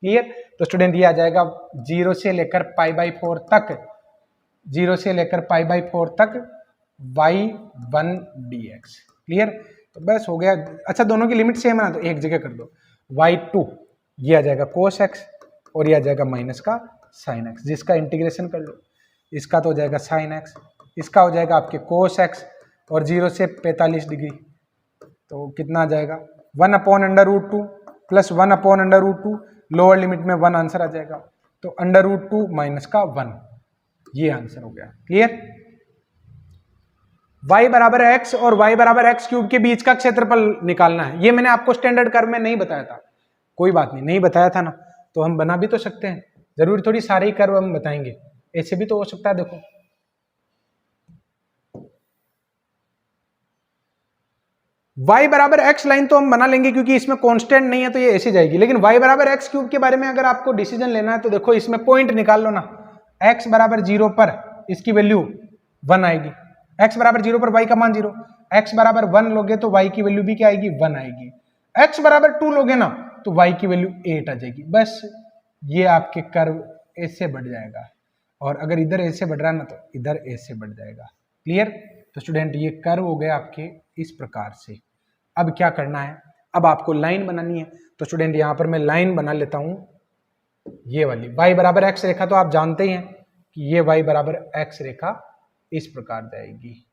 क्लियर? तो स्टूडेंट ये आ जाएगा 0 से लेकर π/4 तक, 0 से लेकर π/4 तक y1 dx। क्लियर? तो बस हो गया। अच्छा दोनों की लिमिट सेम है ना, तो एक जगह कर दो, y2 ये आ जाएगा cos x और ये आ जाएगा माइनस का sin x, जिसका इंटीग्रेशन कर लो। इसका तो हो जाएगा sin x, इसका हो जाएगा आपके cos x, और 0 से 45 डिग्री तो कितना आ जाएगा? 1/√2 प्लस 1/√2, लोअर लिमिट में 1 आंसर आ जाएगा। तो √2 माइनस का 1, ये आंसर हो गया। क्लियर? y बराबर x और y बराबर x³ के बीच का क्षेत्रफल निकालना है। ये मैंने आपको स्टैंडर्ड कर्व में नहीं बताया था, कोई बात नहीं बताया था ना, तो हम बना भी तो सकते हैं। जरूरी थोड़ी सारे ही कर्व हम बताएंगे, ऐसे भी तो हो सकता है। देखो y बराबर x लाइन तो हम बना लेंगे क्योंकि इसमें कांस्टेंट नहीं है तो ये ऐसे जाएगी। लेकिन y बराबर x³ के बारे में अगर आपको डिसीजन लेना है तो देखो इसमें पॉइंट निकाल लो ना। x बराबर 0 पर इसकी वैल्यू 1 आएगी, x बराबर 0 पर y का मान 0, x बराबर 1 लोगे तो y की वैल्यू भी क्या आएगी? 1 आएगी। x बराबर 2 लोगे ना तो y की वैल्यू 8 आ जाएगी। बस ये आपके कर्व ऐसे बढ़ जाएगा, और अगर इधर ऐसे बढ़ रहा है ना तो इधर ऐसे बढ़ जाएगा। क्लियर? तो स्टूडेंट ये कर्व हो गए आपके इस प्रकार से। अब क्या करना है? अब आपको लाइन बनानी है। तो स्टूडेंट यहां पर मैं लाइन बना लेता हूं, ये वाली y बराबर x रेखा तो आप जानते ही हैं कि ये y बराबर x रेखा इस प्रकार जाएगी।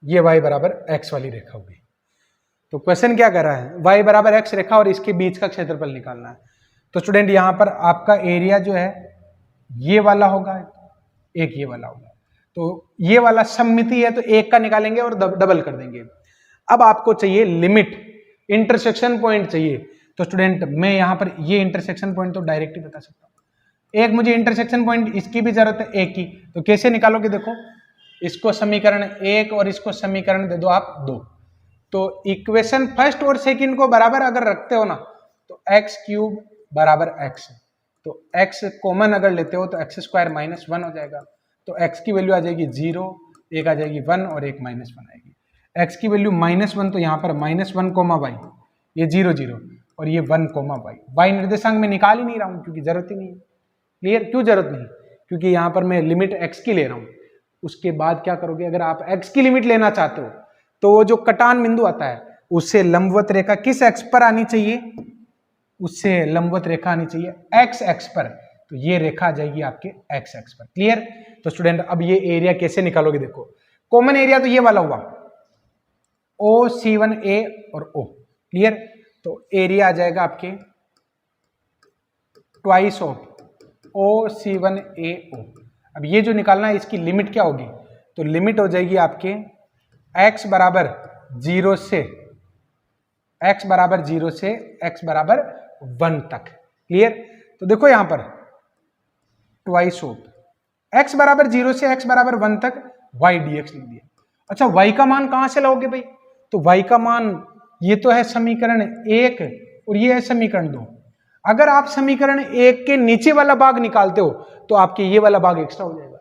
ये y बराबर x वाली रेखा होगी। तो क्वेश्चन क्या कर रहा है? y बराबर x रेखा और इसके बीच का क्षेत्रफल निकालना है। तो स्टूडेंट यहां पर आपका एरिया जो है ये वाला होगा, एक ये वाला होगा। तो ये वाला सममिति है तो एक का निकालेंगे और डबल कर देंगे। अब आपको चाहिए लिमिट, इंटरसेक्शन पॉइंट चाहिए। तो स्टूडेंट मैं यहां पर ये इंटरसेक्शन पॉइंट तो डायरेक्ट ही बता सकता हूं। एक मुझे इंटरसेक्शन पॉइंट, इसकी भी जरूरत है एक की, तो कैसे निकालोगे? देखो इसको समीकरण 1 और इसको समीकरण दे दो आप 2। तो इक्वेशन फर्स्ट और सेकंड को बराबर अगर रखते हो ना तो x³ बराबर x, तो x कॉमन अगर लेते हो तो x² -1 हो जाएगा। तो x की वैल्यू आ जाएगी 0, एक आ जाएगी 1 और एक -1 आएगी। x की वैल्यू -1 तो यहाँ पर -1, y, ये 0 0 और ये 1, y निर्देशांक में निकाल ही नहीं रहा हूँ क्योंकि जरूरत ही नहीं है। क्लियर? क्यों जरूरत नहीं? क्योंकि यहाँ पर मैं लिमिट x की ले रहा हूँ। उसके बाद क्या करोगे? अगर आप x की लिमिट लेना चाहते हो तो वो जो कटान बिंदु आता है उससे लंबवत रेखा किस x पर आनी चाहिए? उससे लंबवत रेखा आनी चाहिए x एक्स पर। तो ये रेखा आ जाएगी आपके x एक्स पर। क्लियर? तो स्टूडेंट अब ये एरिया कैसे निकालोगे? देखो कॉमन एरिया तो ये वाला हुआ, OC1A और O। क्लियर? तो एरिया आ जाएगा आपके ट्वाइस ऑफ OC1AO। अब ये जो निकालना है इसकी लिमिट क्या होगी? तो लिमिट हो जाएगी आपके x बराबर 0 से x बराबर 0 से x बराबर 1 तक। क्लियर? तो देखो यहां पर ट्वाइस ऑफ x बराबर 0 से x बराबर 1 तक y dx लिख दिया। अच्छा, y का मान कहां से लाओगे भाई? तो y का मान ये तो है समीकरण 1 और ये है समीकरण 2। अगर आप समीकरण 1 के नीचे वाला भाग निकालते हो तो आपके ये वाला भाग एक्स्ट्रा हो जाएगा,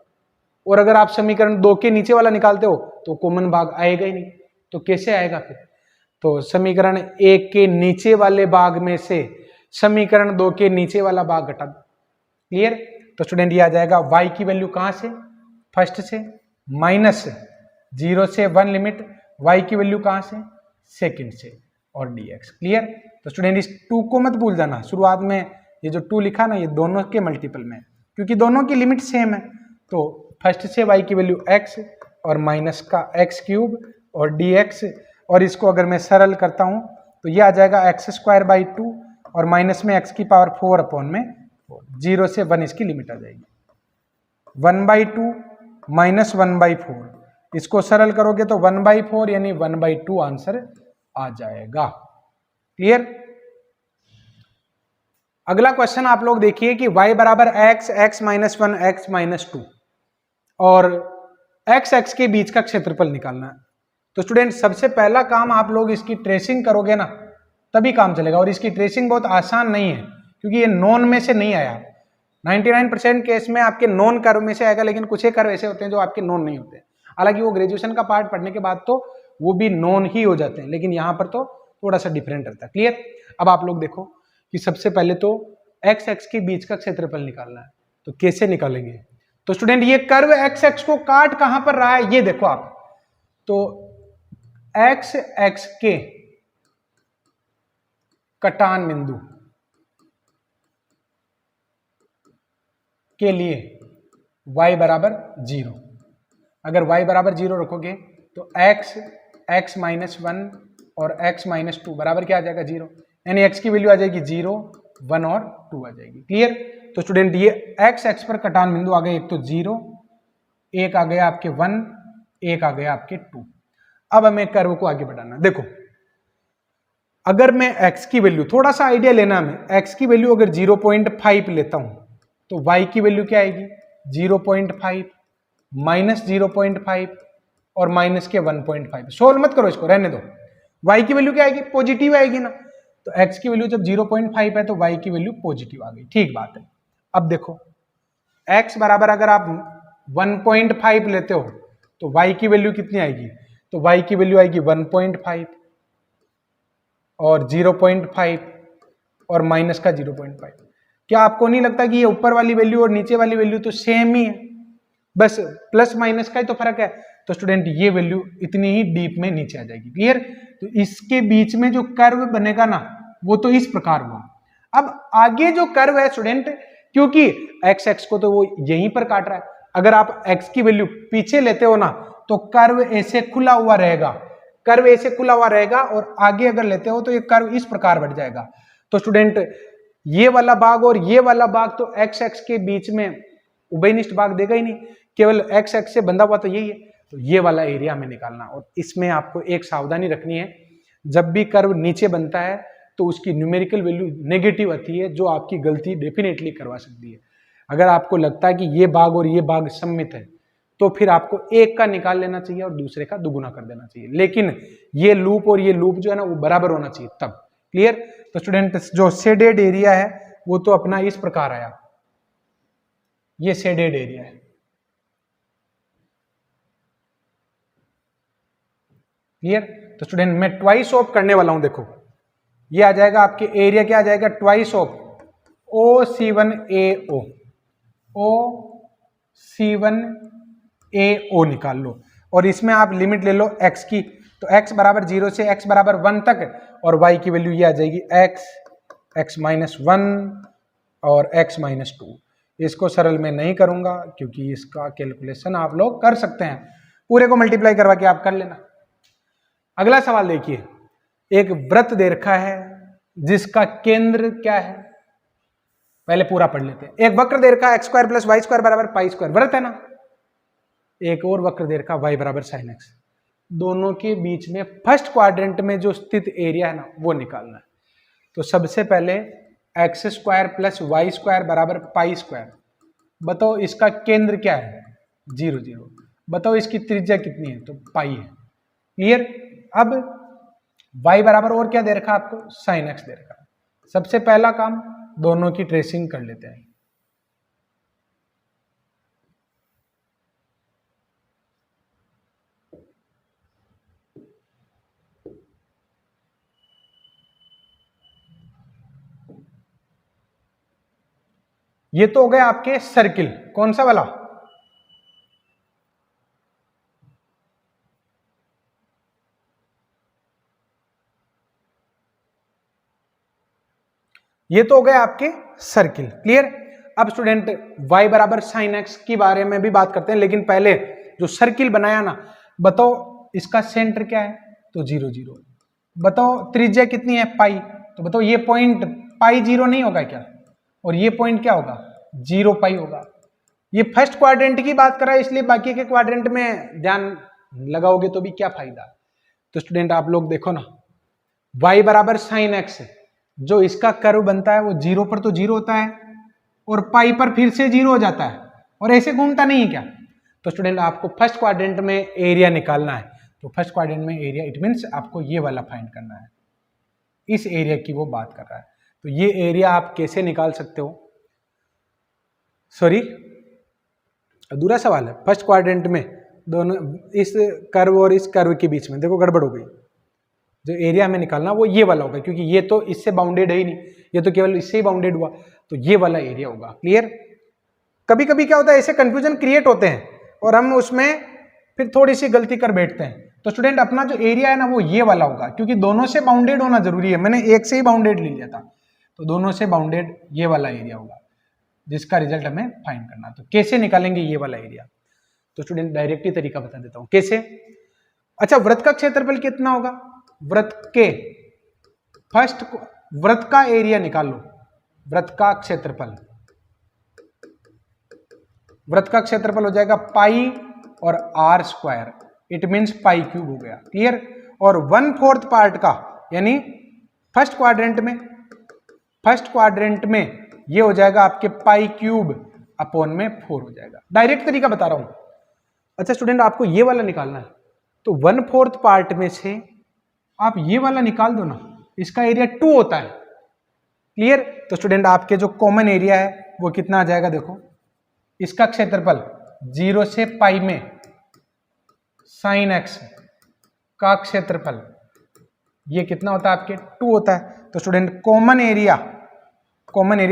और अगर आप समीकरण 2 के नीचे वाला निकालते हो तो कॉमन भाग आएगा ही नहीं। तो कैसे आएगा फिर? तो समीकरण 1 के नीचे वाले भाग में से समीकरण 2 के नीचे वाला भाग घटा दो। क्लियर? तो स्टूडेंट ये आ जाएगा y की वैल्यू कहां से? फर्स्ट से, माइनस 0 से 1 लिमिट, y की वैल्यू कहां से? सेकंड से, और dx। क्लियर? तो स्टूडेंट इस 2 को मत भूल जाना, शुरुआत में ये जो 2 लिखा ना ये दोनों के मल्टीपल में, क्योंकि दोनों की लिमिट सेम है। तो फर्स्ट से y की वैल्यू x और माइनस का x क्यूब और dx, और इसको अगर मैं सरल करता हूं तो ये आ जाएगा x² 2 और माइनस में x की पावर 4 अपॉन में 0 से 1 इसकी लिमिट आ जाएगी। 1/2 माइनस 1/4, इसको सरल करोगे तो 1/4 यानी 1/2 आंसर आ जाएगा। क्लियर? अगला क्वेश्चन आप लोग देखिए कि y बराबर x, x minus 1, x minus 2 और x के बीच का क्षेत्रफल निकालना है। तो स्टूडेंट सबसे पहला काम आप लोग इसकी ट्रेसिंग करोगे ना तभी काम चलेगा, और इसकी ट्रेसिंग बहुत आसान नहीं है क्योंकि ये नॉन में से नहीं आया। 99% केस में आपके नॉन कर्व में से आएगा, लेकिन कुछ एक कर्व ऐसे होते हैं जो आपके नॉन नहीं होते। हालांकि वो ग्रेजुएशन का पार्ट पढ़ने के बाद तो वो भी नॉन ही हो जाते हैं, लेकिन यहाँ पर तो थोड़ा सा डिफरेंट रहता है। क्लियर? अब आप लोग देखो कि सबसे पहले तो x के बीच का क्षेत्रफल निकालना है, तो कैसे निकालेंगे? तो स्टूडेंट ये कर्व x को काट कहां पर रहा है ये देखो आप, तो x के कटान बिंदु के लिए y बराबर 0। अगर y बराबर 0 रखोगे तो x माइनस 1 और x माइनस 2 बराबर क्या आ जाएगा? 0, यानी x की वैल्यू आ जाएगी 0, 1 और 2 आ जाएगी। क्लियर? तो स्टूडेंट ये x पर कटान बिंदु आ गए, एक तो 0, एक आ गया आपके 1, एक आ गया आपके 2। अब हमें कर्व को आगे बढ़ाना। देखो अगर मैं x की वैल्यू, थोड़ा सा आइडिया लेना हमें, x की वैल्यू अगर 0.5 लेता हूं तो y की वैल्यू क्या आएगी? 0.5 माइनस 0.5 और माइनस के 1.5। सोल्व मत करो इसको, रहने दो। y की वैल्यू क्या आएगी? पॉजिटिव आएगी ना। तो x की वैल्यू जब 0.5 है तो y की वैल्यू पॉजिटिव आ गई। ठीक बात है। अब देखो x बराबर अगर आप 1.5 लेते हो तो y की वैल्यू कितनी आएगी? तो y की वैल्यू आएगी 1.5 और 0.5 और माइनस का 0.5। क्या आपको नहीं लगता कि ये ऊपर वाली वैल्यू और नीचे वाली वैल्यू तो सेम ही है, बस प्लस माइनस का ही तो फर्क है? तो स्टूडेंट ये वैल्यू इतनी ही डीप में नीचे आ जाएगी। क्लियर? तो इसके बीच में जो कर्व बनेगा ना वो तो इस प्रकार हुआ। अब आगे जो कर्व है स्टूडेंट, क्योंकि x को तो वो यहीं पर काट रहा है, अगर आप x की वैल्यू पीछे लेते हो ना तो कर्व ऐसे खुला हुआ रहेगा, कर्व ऐसे खुला हुआ रहेगा, और आगे अगर लेते हो तो ये कर्व इस प्रकार बढ़ जाएगा। तो स्टूडेंट ये वाला भाग और ये वाला भाग तो x के बीच में उभयनिष्ठ भाग देगा ही नहीं, केवल x से बंधा हुआ तो यही है। तो ये वाला एरिया में निकालना, और इसमें आपको एक सावधानी रखनी है, जब भी कर्व नीचे बनता है तो उसकी न्यूमेरिकल वैल्यू नेगेटिव आती है, जो आपकी गलती डेफिनेटली करवा सकती है। अगर आपको लगता है कि ये भाग और ये भाग सममित है तो फिर आपको एक का निकाल लेना चाहिए और दूसरे का दुगुना कर देना चाहिए, लेकिन ये लूप और ये लूप जो है ना वो बराबर होना चाहिए तब। क्लियर? तो स्टूडेंट जो शेडेड एरिया है वो तो अपना इस प्रकार आया, ये शेडेड एरिया है। क्लियर? तो स्टूडेंट मैं ट्वाइस ऑफ करने वाला हूं। देखो ये आ जाएगा आपके एरिया, क्या आ जाएगा? ट्वाइस ऑफ OC1AO, OC1AO निकाल लो, और इसमें आप लिमिट ले लो x की, तो x बराबर 0 से x बराबर 1 तक, और y की वैल्यू ये आ जाएगी x माइनस 1 और x माइनस 2। इसको सरल में नहीं करूंगा क्योंकि इसका कैलकुलेशन आप लोग कर सकते हैं, पूरे को मल्टीप्लाई करवा के आप कर लेना। अगला सवाल देखिए, एक वृत्त दे रखा है जिसका केंद्र क्या है? पहले पूरा पढ़ लेते हैं। एक वक्र दे रखा है x² + y² बराबर π², वृत्त है ना। एक और वक्र दे रखा y बराबर sin x। दोनों के बीच में फर्स्ट क्वाड्रेंट में जो स्थित एरिया है ना वो निकालना है। तो सबसे पहले x square plus y square बराबर पाई स्क्वायर। बताओ इसका केंद्र क्या है, 0 0। बताओ इसकी त्रिज्या कितनी है, तो पाई है। क्लियर। अब y बराबर और क्या दे रखा है आपको, साइन x दे रखा है। सबसे पहला काम दोनों की ट्रेसिंग कर लेते हैं। ये तो हो गए आपके सर्किल, कौन सा वाला, ये तो हो गए आपके सर्किल। क्लियर। अब स्टूडेंट y बराबर साइन एक्स के बारे में भी बात करते हैं, लेकिन पहले जो सर्किल बनाया ना, बताओ इसका सेंटर क्या है, तो 0 0। बताओ त्रिज्या कितनी है, पाई। तो बताओ ये पॉइंट पाई 0 नहीं होगा क्या, और ये पॉइंट क्या होगा, 0 पाई होगा। ये फर्स्ट क्वाड्रेंट की बात कर रहा है, इसलिए बाकी के क्वाड्रेंट में ध्यान लगाओगे तो भी क्या फायदा। तो स्टूडेंट आप लोग देखो ना, y बराबर साइन एक्स है, जो इसका कर्व बनता है वो 0 पर तो 0 होता है और पाई पर फिर से 0 हो जाता है, और ऐसे घूमता नहीं है क्या। तो स्टूडेंट आपको फर्स्ट क्वाड्रेंट में एरिया निकालना है। तो फर्स्ट क्वाड्रेंट में एरिया, इट मीन्स आपको ये वाला फाइंड करना है, इस एरिया की वो बात कर रहा है। तो ये एरिया आप कैसे निकाल सकते हो, सॉरी अधूरा सवाल है। फर्स्ट क्वाड्रेंट में दोनों, इस कर्व और इस कर्व के बीच में देखो गड़बड़ हो गई। जो एरिया हमें निकालना वो ये वाला होगा, क्योंकि ये तो इससे बाउंडेड है ही नहीं, ये तो केवल इससे ही बाउंडेड हुआ, तो ये वाला एरिया होगा। क्लियर। कभी कभी क्या होता है, ऐसे कंफ्यूजन क्रिएट होते हैं और हम उसमें फिर थोड़ी सी गलती कर बैठते हैं। तो स्टूडेंट अपना जो एरिया है ना वो ये वाला होगा, क्योंकि दोनों से बाउंडेड होना जरूरी है। मैंने एक से ही बाउंडेड ले लिया था, तो दोनों से बाउंडेड ये वाला एरिया होगा, जिसका रिजल्ट हमें फाइंड करना। तो कैसे निकालेंगे ये वाला एरिया, तो स्टूडेंट डायरेक्ट ही तरीका बता देता हूं कैसे। अच्छा, वृत्त का क्षेत्रफल कितना होगा, वृत्त के फर्स्ट वृत्त का एरिया निकाल लो, वृत्त का क्षेत्रफल। वृत्त का क्षेत्रफल हो जाएगा पाई और r square, it means pi cube हो गया। क्लियर। और 1/4 पार्ट का, यानी फर्स्ट क्वाड्रेंट में ये हो जाएगा आपके पाई क्यूब अपॉन में 4 हो जाएगा। डायरेक्ट तरीका बता रहा हूं। अच्छा स्टूडेंट आपको ये वाला निकालना है, तो 1/4 पार्ट में से आप ये वाला निकाल दो ना, इसका एरिया 2 होता है। क्लियर। तो स्टूडेंट आपके जो कॉमन एरिया है वो कितना आ जाएगा, देखो इसका क्षेत्रफल 0 से पाई में साइन एक्स का क्षेत्रफल ये कितना होता है आपके 2 होता है। तो स्टूडेंट कॉमन एरिया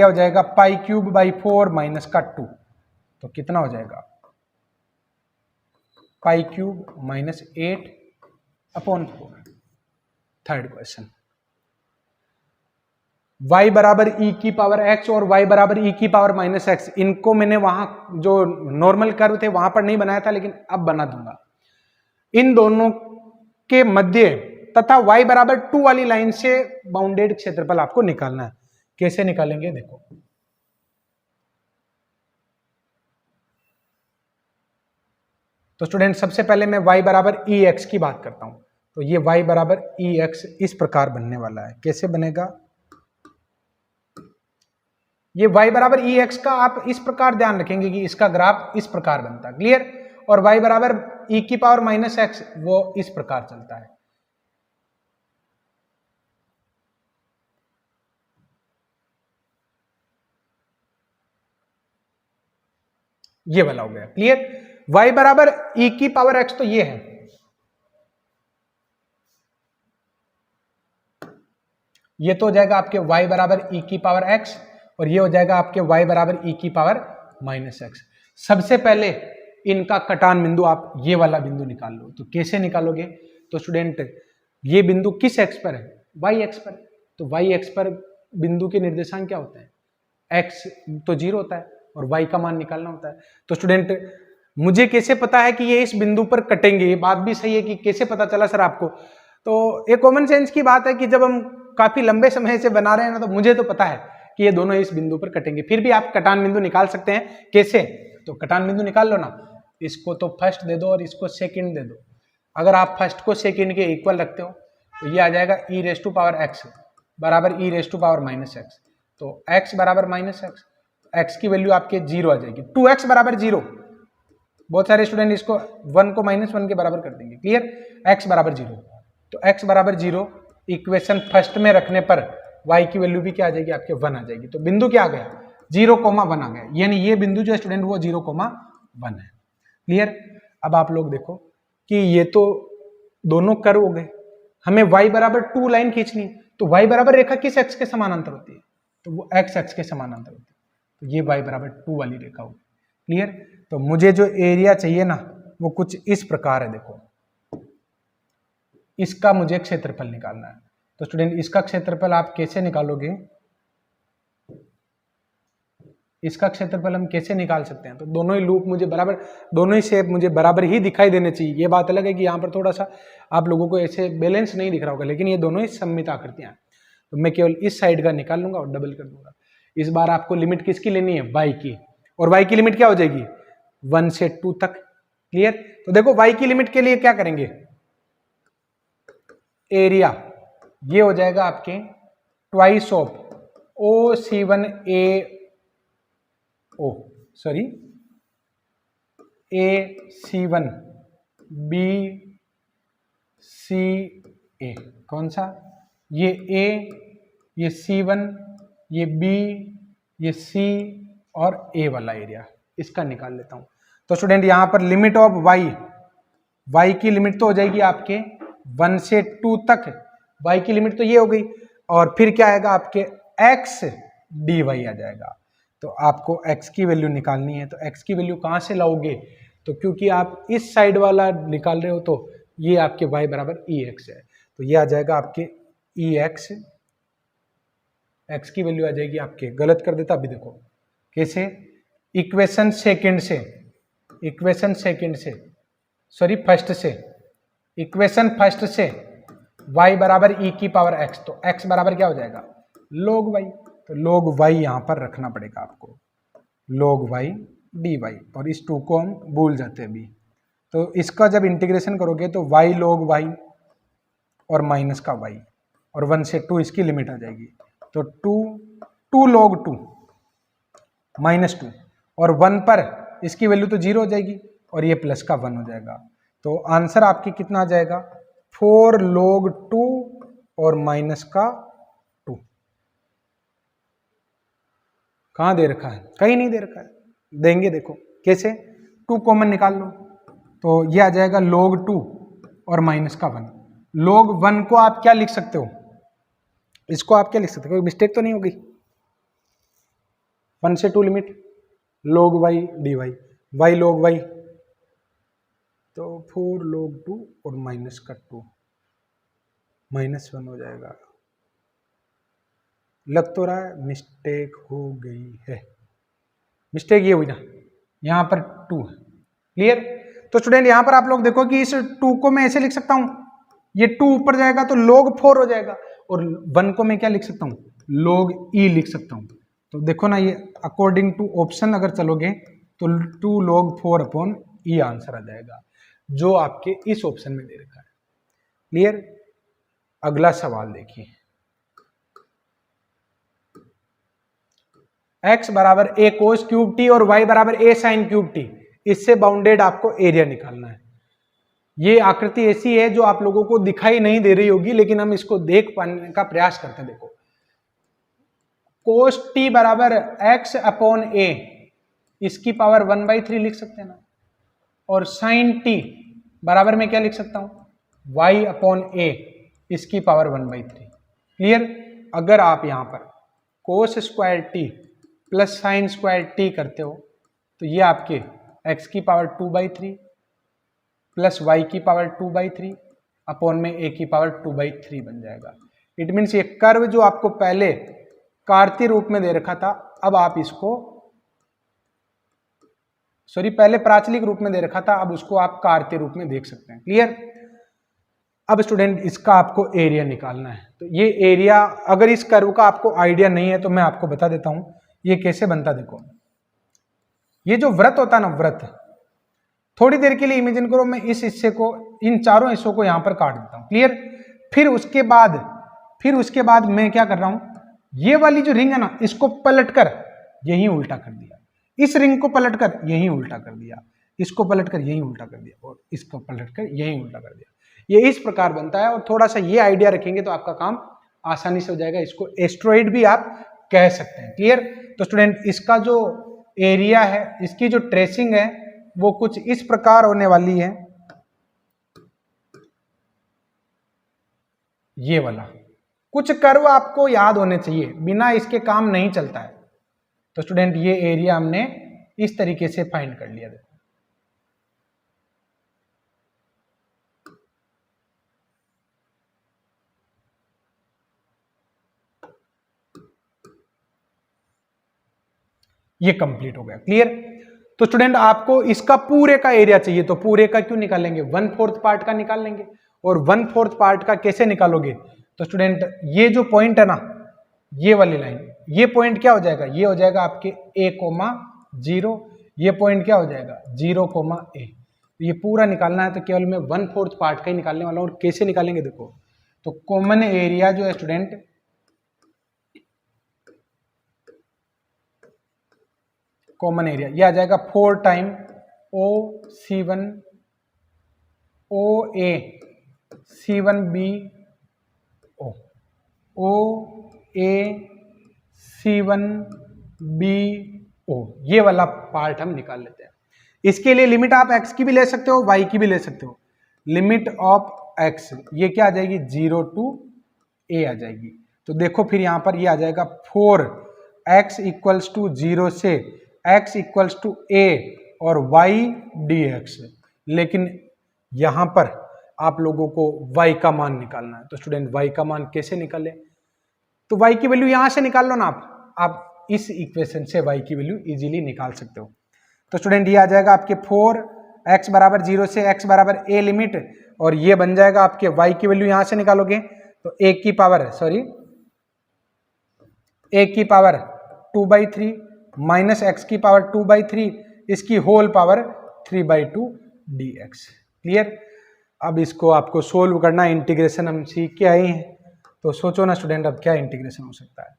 हो जाएगा पाई क्यूब बाई 4 माइनस का 2, तो कितना हो जाएगा, पाई cube minus 8 upon 4। Third question, y बराबर e की पावर x और y बराबर e की पावर माइनस x, इनको मैंने वहां जो नॉर्मल कर्व थे वहां पर नहीं बनाया था, लेकिन अब बना दूंगा। इन दोनों के मध्य तथा y बराबर 2 वाली लाइन से बाउंडेड क्षेत्रफल आपको निकालना है। कैसे निकालेंगे देखो, तो स्टूडेंट सबसे पहले मैं y बराबर ex की बात करता हूं। तो ये y बराबर ex इस प्रकार बनने वाला है। कैसे बनेगा, ये y बराबर ex का आप इस प्रकार ध्यान रखेंगे कि इसका ग्राफ इस प्रकार बनता है। क्लियर। और y बराबर e की पावर माइनस x वो इस प्रकार चलता है। ये वाला हो गया। क्लियर। y बराबर e की पावर x तो ये है, ये तो हो जाएगा आपके y बराबर e की पावर x, और ये हो जाएगा आपके y बराबर e की पावर माइनस x। सबसे पहले इनका कटान बिंदु आप ये वाला बिंदु निकाल लो। तो कैसे निकालोगे, तो स्टूडेंट ये बिंदु किस x पर है, y x पर। तो y x पर बिंदु के निर्देशांक क्या होते हैं, x तो 0 होता है और y का मान निकालना होता है। तो स्टूडेंट मुझे कैसे पता है कि ये इस बिंदु पर कटेंगे, ये बात भी सही है कि कैसे पता चला सर आपको। तो एक कॉमन सेंस की बात है कि जब हम काफी लंबे समय से बना रहे हैं ना, तो मुझे तो पता है कि ये दोनों इस बिंदु पर कटेंगे। फिर भी आप कटान बिंदु निकाल सकते हैं। कैसे, तो कटान बिंदु निकाल लो ना, इसको तो फर्स्ट दे दो और इसको सेकंड दे दो। अगर आप फर्स्ट को सेकंड के इक्वल रखते हो तो ये आ जाएगा e raise to power x बराबर e raise to power minus x. तो x बराबर माइनस एक्स, x की वैल्यू आपके 0 आ जाएगी। 2x बराबर 0, बहुत सारे स्टूडेंट इसको 1 को -1 के बराबर कर देंगे। क्लियर, x बराबर 0, तो x बराबर 0 इक्वेशन फर्स्ट में रखने पर y की वैल्यू भी क्या आ जाएगी आपके 1 आ जाएगी। तो बिंदु क्या आ गया 0,1 आ गया, यानी ये बिंदु जो स्टूडेंट वो 0,1 है। क्लियर, अब आप लोग देखो कि ये तो दोनों कर्व हो गए, हमें y बराबर 2 लाइन खींचनी है, तो y बराबर रेखा किस x के समानांतर होती है, तो वो x के समानांतर होती है, तो ये y बराबर 2 वाली रेखा होगी। क्लियर, तो मुझे जो एरिया चाहिए ना वो कुछ इस प्रकार है। देखो, इसका मुझे क्षेत्रफल निकालना है, तो स्टूडेंट इसका क्षेत्रफल आप कैसे निकालोगे, इसका क्षेत्रफल हम कैसे निकाल सकते हैं, तो दोनों ही लूप मुझे बराबर, दोनों ही शेप मुझे बराबर ही दिखाई देने चाहिए। ये बात अलग है कि यहाँ पर थोड़ा सा आप लोगों को ऐसे बैलेंस नहीं दिख रहा होगा, लेकिन ये दोनों ही सममित आकृतियां हैं। तो मैं केवल इस साइड का निकाल लूंगा और डबल कर दूंगा। इस बार आपको लिमिट किसकी लेनी है, y की, और y की लिमिट क्या हो जाएगी 1 से 2 तक। क्लियर, तो देखो y की लिमिट के लिए क्या करेंगे, एरिया ये हो जाएगा आपके ट्वाइस ऑफ AC1 BCA, कौन सा, ये A, ये C1, ये B, ये C और A वाला एरिया, इसका निकाल लेता हूं। तो स्टूडेंट यहां पर लिमिट ऑफ y की लिमिट तो हो जाएगी आपके 1 से 2 तक, y की लिमिट तो ये हो गई, और फिर क्या आएगा आपके x dy आ जाएगा। तो आपको x की वैल्यू निकालनी है, तो x की वैल्यू कहां से लाओगे, तो क्योंकि आप इस साइड वाला निकाल रहे हो तो ये आपके y बराबर ex है, तो ये आ जाएगा आपके ex, x की वैल्यू आ जाएगी आपके, गलत कर देता अभी, देखो कैसे, इक्वेशन फर्स्ट से y बराबर e की पावर x, तो x बराबर क्या हो जाएगा log y, तो log y यहां पर रखना पड़ेगा आपको, log y dy, और इस 2 को हम भूल जाते हैं अभी। तो इसका जब इंटीग्रेशन करोगे तो y log y और माइनस का y, और 1 से 2 इसकी लिमिट आ जाएगी, तो 2 log 2 -2, और 1 पर इसकी वैल्यू तो 0 हो जाएगी और ये प्लस का 1 हो जाएगा। तो आंसर आपकी कितना आ जाएगा 4 log 2 और माइनस का 2। कहां दे रखा है, कहीं नहीं दे रखा है, देंगे, देखो कैसे, 2 कॉमन निकाल लो, तो ये आ जाएगा log 2 और माइनस का 1। log 1 को आप क्या लिख सकते हो, इसको आप क्या लिख सकते हो, कोई मिस्टेक तो नहीं होगी, 1 से 2 limit log y dy, y log y, तो 4 log 2 और माइनस का 2, -1 हो जाएगा। लग तो रहा है मिस्टेक हो गई है, मिस्टेक ये हुई ना, यहां पर 2 है। क्लियर, तो स्टूडेंट यहां पर आप लोग देखो कि इस 2 को मैं ऐसे लिख सकता हूं, ये 2 ऊपर जाएगा तो log 4 हो जाएगा, और 1 को मैं क्या लिख सकता हूं, log e लिख सकता हूं। तो देखो ना, ये अकॉर्डिंग टू ऑप्शन अगर चलोगे तो 2 log 4 अपॉन e आंसर आ जाएगा, जो आपके इस ऑप्शन में दे रखा है। क्लियर, अगला सवाल देखिए, x बराबर a cos क्यूब t और y बराबर a sin क्यूब t, इससे बाउंडेड आपको एरिया निकालना है। ये आकृति ऐसी है जो आप लोगों को दिखाई नहीं दे रही होगी, लेकिन हम इसको देख पाने का प्रयास करते हैं। देखो, cos t बराबर x अपॉन a, इसकी पावर 1/3 लिख सकते हैं ना, और sin t बराबर में क्या लिख सकता हूं, y अपॉन a, इसकी पावर 1/3। क्लियर, अगर आप यहां पर cos square t plus sine square t करते हो तो ये आपके x की पावर 2/3 प्लस y की पावर 2/3 अपॉन में a की पावर 2/3 बन जाएगा। इट मीन्स ये कर्व जो आपको पहले कार्तीय रूप में दे रखा था, अब आप इसको, सॉरी पहले प्राचलिक रूप में दे रखा था, अब उसको आप कार्तीय रूप में देख सकते हैं। क्लियर, अब स्टूडेंट इसका आपको एरिया निकालना है। तो ये एरिया, अगर इस कर्व का आपको आइडिया नहीं है तो मैं आपको बता देता हूं ये कैसे बनता। देखो, ये जो वृत्त होता है ना, वृत्त, थोड़ी देर के लिए इमेजिन करो मैं इस हिस्से को, इन चारों हिस्सों को यहां पर काट देता हूं, क्लियर। फिर उसके बाद मैं क्या कर रहा हूं, ये वाली जो रिंग है ना, इसको पलटकर यही उल्टा कर दिया, इस रिंग को पलटकर यही उल्टा कर दिया, इसको पलटकर यही उल्टा कर दिया, और इसको पलटकर यही उल्टा कर दिया। ये इस प्रकार बनता है। और थोड़ा सा ये आइडिया रखेंगे तो आपका काम आसानी से हो जाएगा। इसको एस्ट्रॉइड भी आप कह सकते हैं, क्लियर। तो स्टूडेंट, इसका जो एरिया है, इसकी जो ट्रेसिंग है वो कुछ इस प्रकार होने वाली है, ये वाला। कुछ कर्व आपको याद होने चाहिए, बिना इसके काम नहीं चलता है। तो स्टूडेंट, ये एरिया हमने इस तरीके से फाइंड कर लिया। देखो, ये कंप्लीट हो गया, क्लियर। तो स्टूडेंट, आपको इसका पूरे का एरिया चाहिए, तो पूरे का क्यों निकालेंगे, 1/4 पार्ट का निकाल लेंगे। और 1/4 पार्ट का कैसे निकालोगे, तो स्टूडेंट, ये जो पॉइंट है ना, ये वाली लाइन, ये पॉइंट क्या हो जाएगा, ये हो जाएगा आपके a,0, ये पॉइंट क्या हो जाएगा 0,a। ये पूरा निकालना है, तो केवल मैं 1/4 पार्ट का ही निकालने वाला हूं। और कैसे निकालेंगे देखो, तो कॉमन एरिया जो है स्टूडेंट, कॉमन एरिया ये आ जाएगा 4 time OC1 OA C1B OA C1BO, ये वाला पार्ट हम निकाल लेते हैं। इसके लिए लिमिट आप x की भी ले सकते हो, y की भी ले सकते हो। लिमिट ऑफ x ये क्या आ जाएगी 0 to a आ जाएगी। तो देखो फिर यहां पर ये आ जाएगा 4x इक्वल्स टू 0 से x इक्वल्स टू a और y dx। लेकिन यहां पर आप लोगों को y का मान निकालना है। तो स्टूडेंट, y का मान कैसे निकाले, तो y की वैल्यू यहां से निकाल लो ना आप इस इक्वेशन से y की वैल्यू इजीली निकाल सकते हो। तो स्टूडेंट, ये आ जाएगा आपके 4x बराबर 0 से x बराबर a लिमिट, और ये बन जाएगा आपके y की वैल्यू यहां से निकालोगे तो a की पावर 2/3 माइनस x की पावर 2/3 इसकी होल पावर 3/2 dx, क्लियर। अब इसको आपको सोल्व करना, इंटीग्रेशन हम सीख के आए हैं। तो सोचो ना स्टूडेंट, अब क्या इंटीग्रेशन हो सकता है।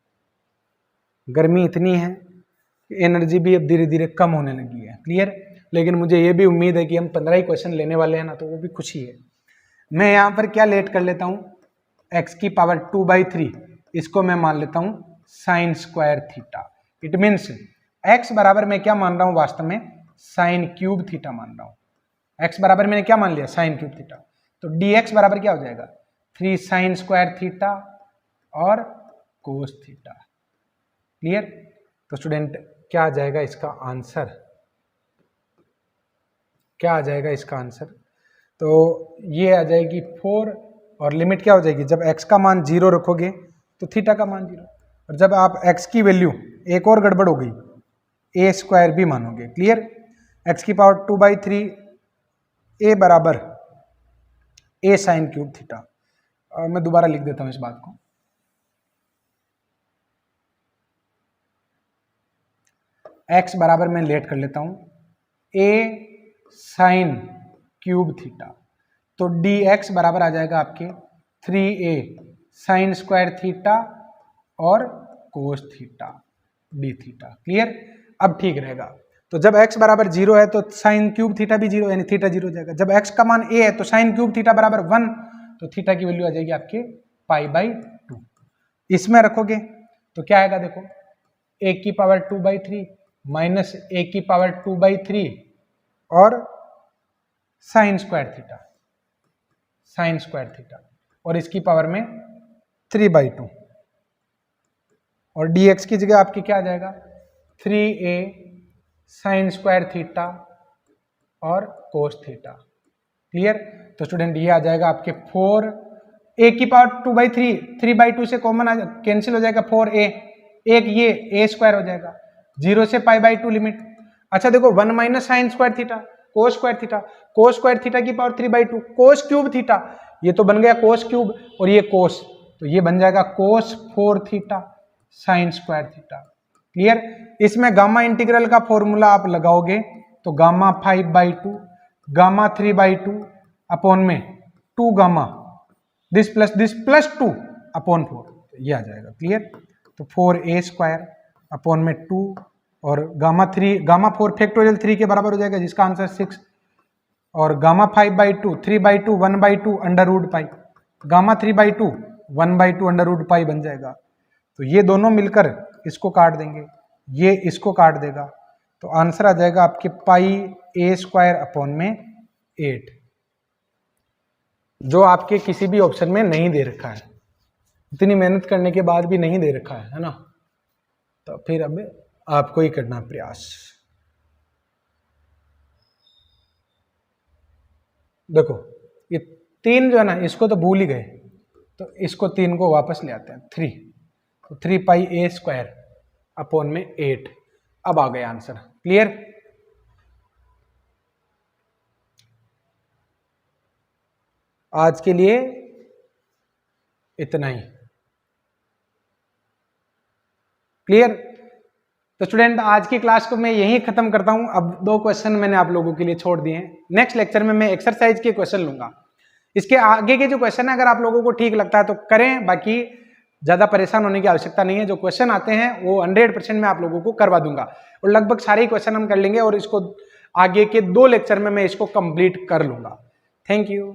गर्मी इतनी है कि एनर्जी भी अब धीरे धीरे कम होने लगी है, क्लियर। लेकिन मुझे ये भी उम्मीद है कि हम 15 ही क्वेश्चन लेने वाले हैं ना, तो वो भी खुशी है। मैं यहाँ पर क्या लेट कर लेता हूँ, x की पावर 2/3 इसको मैं मान लेता हूँ sine square theta. It means x बराबर मैं क्या मान रहा हूँ, वास्तव में साइन क्यूब थीटा मान रहा हूँ। x बराबर मैंने क्या मान लिया, साइन क्यूब थीटा। तो dx बराबर क्या हो जाएगा 3 साइन स्क्वायर थीटा और कोस थीटा, क्लियर। तो स्टूडेंट, क्या आ जाएगा इसका आंसर, क्या आ जाएगा इसका आंसर, तो ये आ जाएगी 4, और लिमिट क्या हो जाएगी, जब x का मान 0 रखोगे तो थीटा का मान 0, और जब आप x की वैल्यू, एक और गड़बड़ हो गई, a स्क्वायर भी मानोगे, क्लियर। x की पावर 2/3 a बराबर a साइन क्यूब थीटा। और मैं दोबारा लिख देता हूं इस बात को, x बराबर मैं लेट कर लेता हूं a साइन क्यूब थीटा। तो dx बराबर आ जाएगा आपके 3a साइन स्क्वायर थीटा और cos theta D theta, clear. अब ठीक रहेगा। तो जब x बराबर 0 है तो साइन क्यूब थीटा भी 0, यानी थीटा 0 हो जाएगा। जब x का मान a है तो साइन क्यूब थीटा बराबर 1, तो थीटा की वैल्यू आ जाएगी आपके π/2। इसमें रखोगे तो क्या आएगा, देखो a की पावर 2/3 माइनस a की पावर 2/3 और साइन स्क्वायर थीटा, और इसकी पावर में 3/2, और dx की जगह आपकी क्या आ जाएगा 3a साइन स्क्वायर थीटा और कोस थीटा, क्लियर। तो स्टूडेंट, ये आ जाएगा आपके 4 a की पावर 2/3, 3/2 से कॉमन कैंसिल हो जाएगा 4a, एक ये a स्क्वायर हो जाएगा, 0 से π/2 लिमिट। अच्छा देखो 1 minus sine square theta cos square theta की पावर 3/2, कोस क्यूब थीटा, ये तो बन गया कोस क्यूब, और ये कोस, तो ये बन जाएगा कोस 4 theta sine square theta, clear. इसमें गामा इंटीग्रल का फॉर्मूला आप लगाओगे तो गामा 5/2 गामा 3/2 अपॉन में 2 गामा दिस प्लस 2 अपॉन 4, ये आ जाएगा। क्लियर? तो 4a² अपॉन में 2 और गामा 4 फैक्टोरियल 3 के बराबर हो जाएगा, जिसका आंसर 6, और gamma 5/2 3/2 1/2 under root pi, gamma 3/2 1/2 under root pi बन जाएगा। तो ये दोनों मिलकर इसको काट देंगे, ये इसको काट देगा, तो आंसर आ जाएगा आपके πa² अपॉन में 8, जो आपके किसी भी ऑप्शन में नहीं दे रखा है, इतनी मेहनत करने के बाद भी नहीं दे रखा है ना, तो फिर अब आपको ही करना प्रयास। देखो ये 3 जो है ना, इसको तो भूल ही गए, तो इसको 3 को वापस ले आते हैं 3, तो 3πa² अपॉन में 8, अब आ गया आंसर। क्लियर? आज के लिए इतना ही। क्लियर? तो स्टूडेंट आज की क्लास को मैं यहीं खत्म करता हूं। अब 2 क्वेश्चन मैंने आप लोगों के लिए छोड़ दिए हैं, नेक्स्ट लेक्चर में मैं एक्सरसाइज के क्वेश्चन लूंगा। इसके आगे के जो क्वेश्चन है अगर आप लोगों को ठीक लगता है तो करें, बाकी ज्यादा परेशान होने की आवश्यकता नहीं है। जो क्वेश्चन आते हैं वो 100% मैं आप लोगों को करवा दूंगा, और लगभग सारे ही क्वेश्चन हम कर लेंगे, और इसको आगे के 2 लेक्चर में मैं इसको कंप्लीट कर लूंगा। Thank you.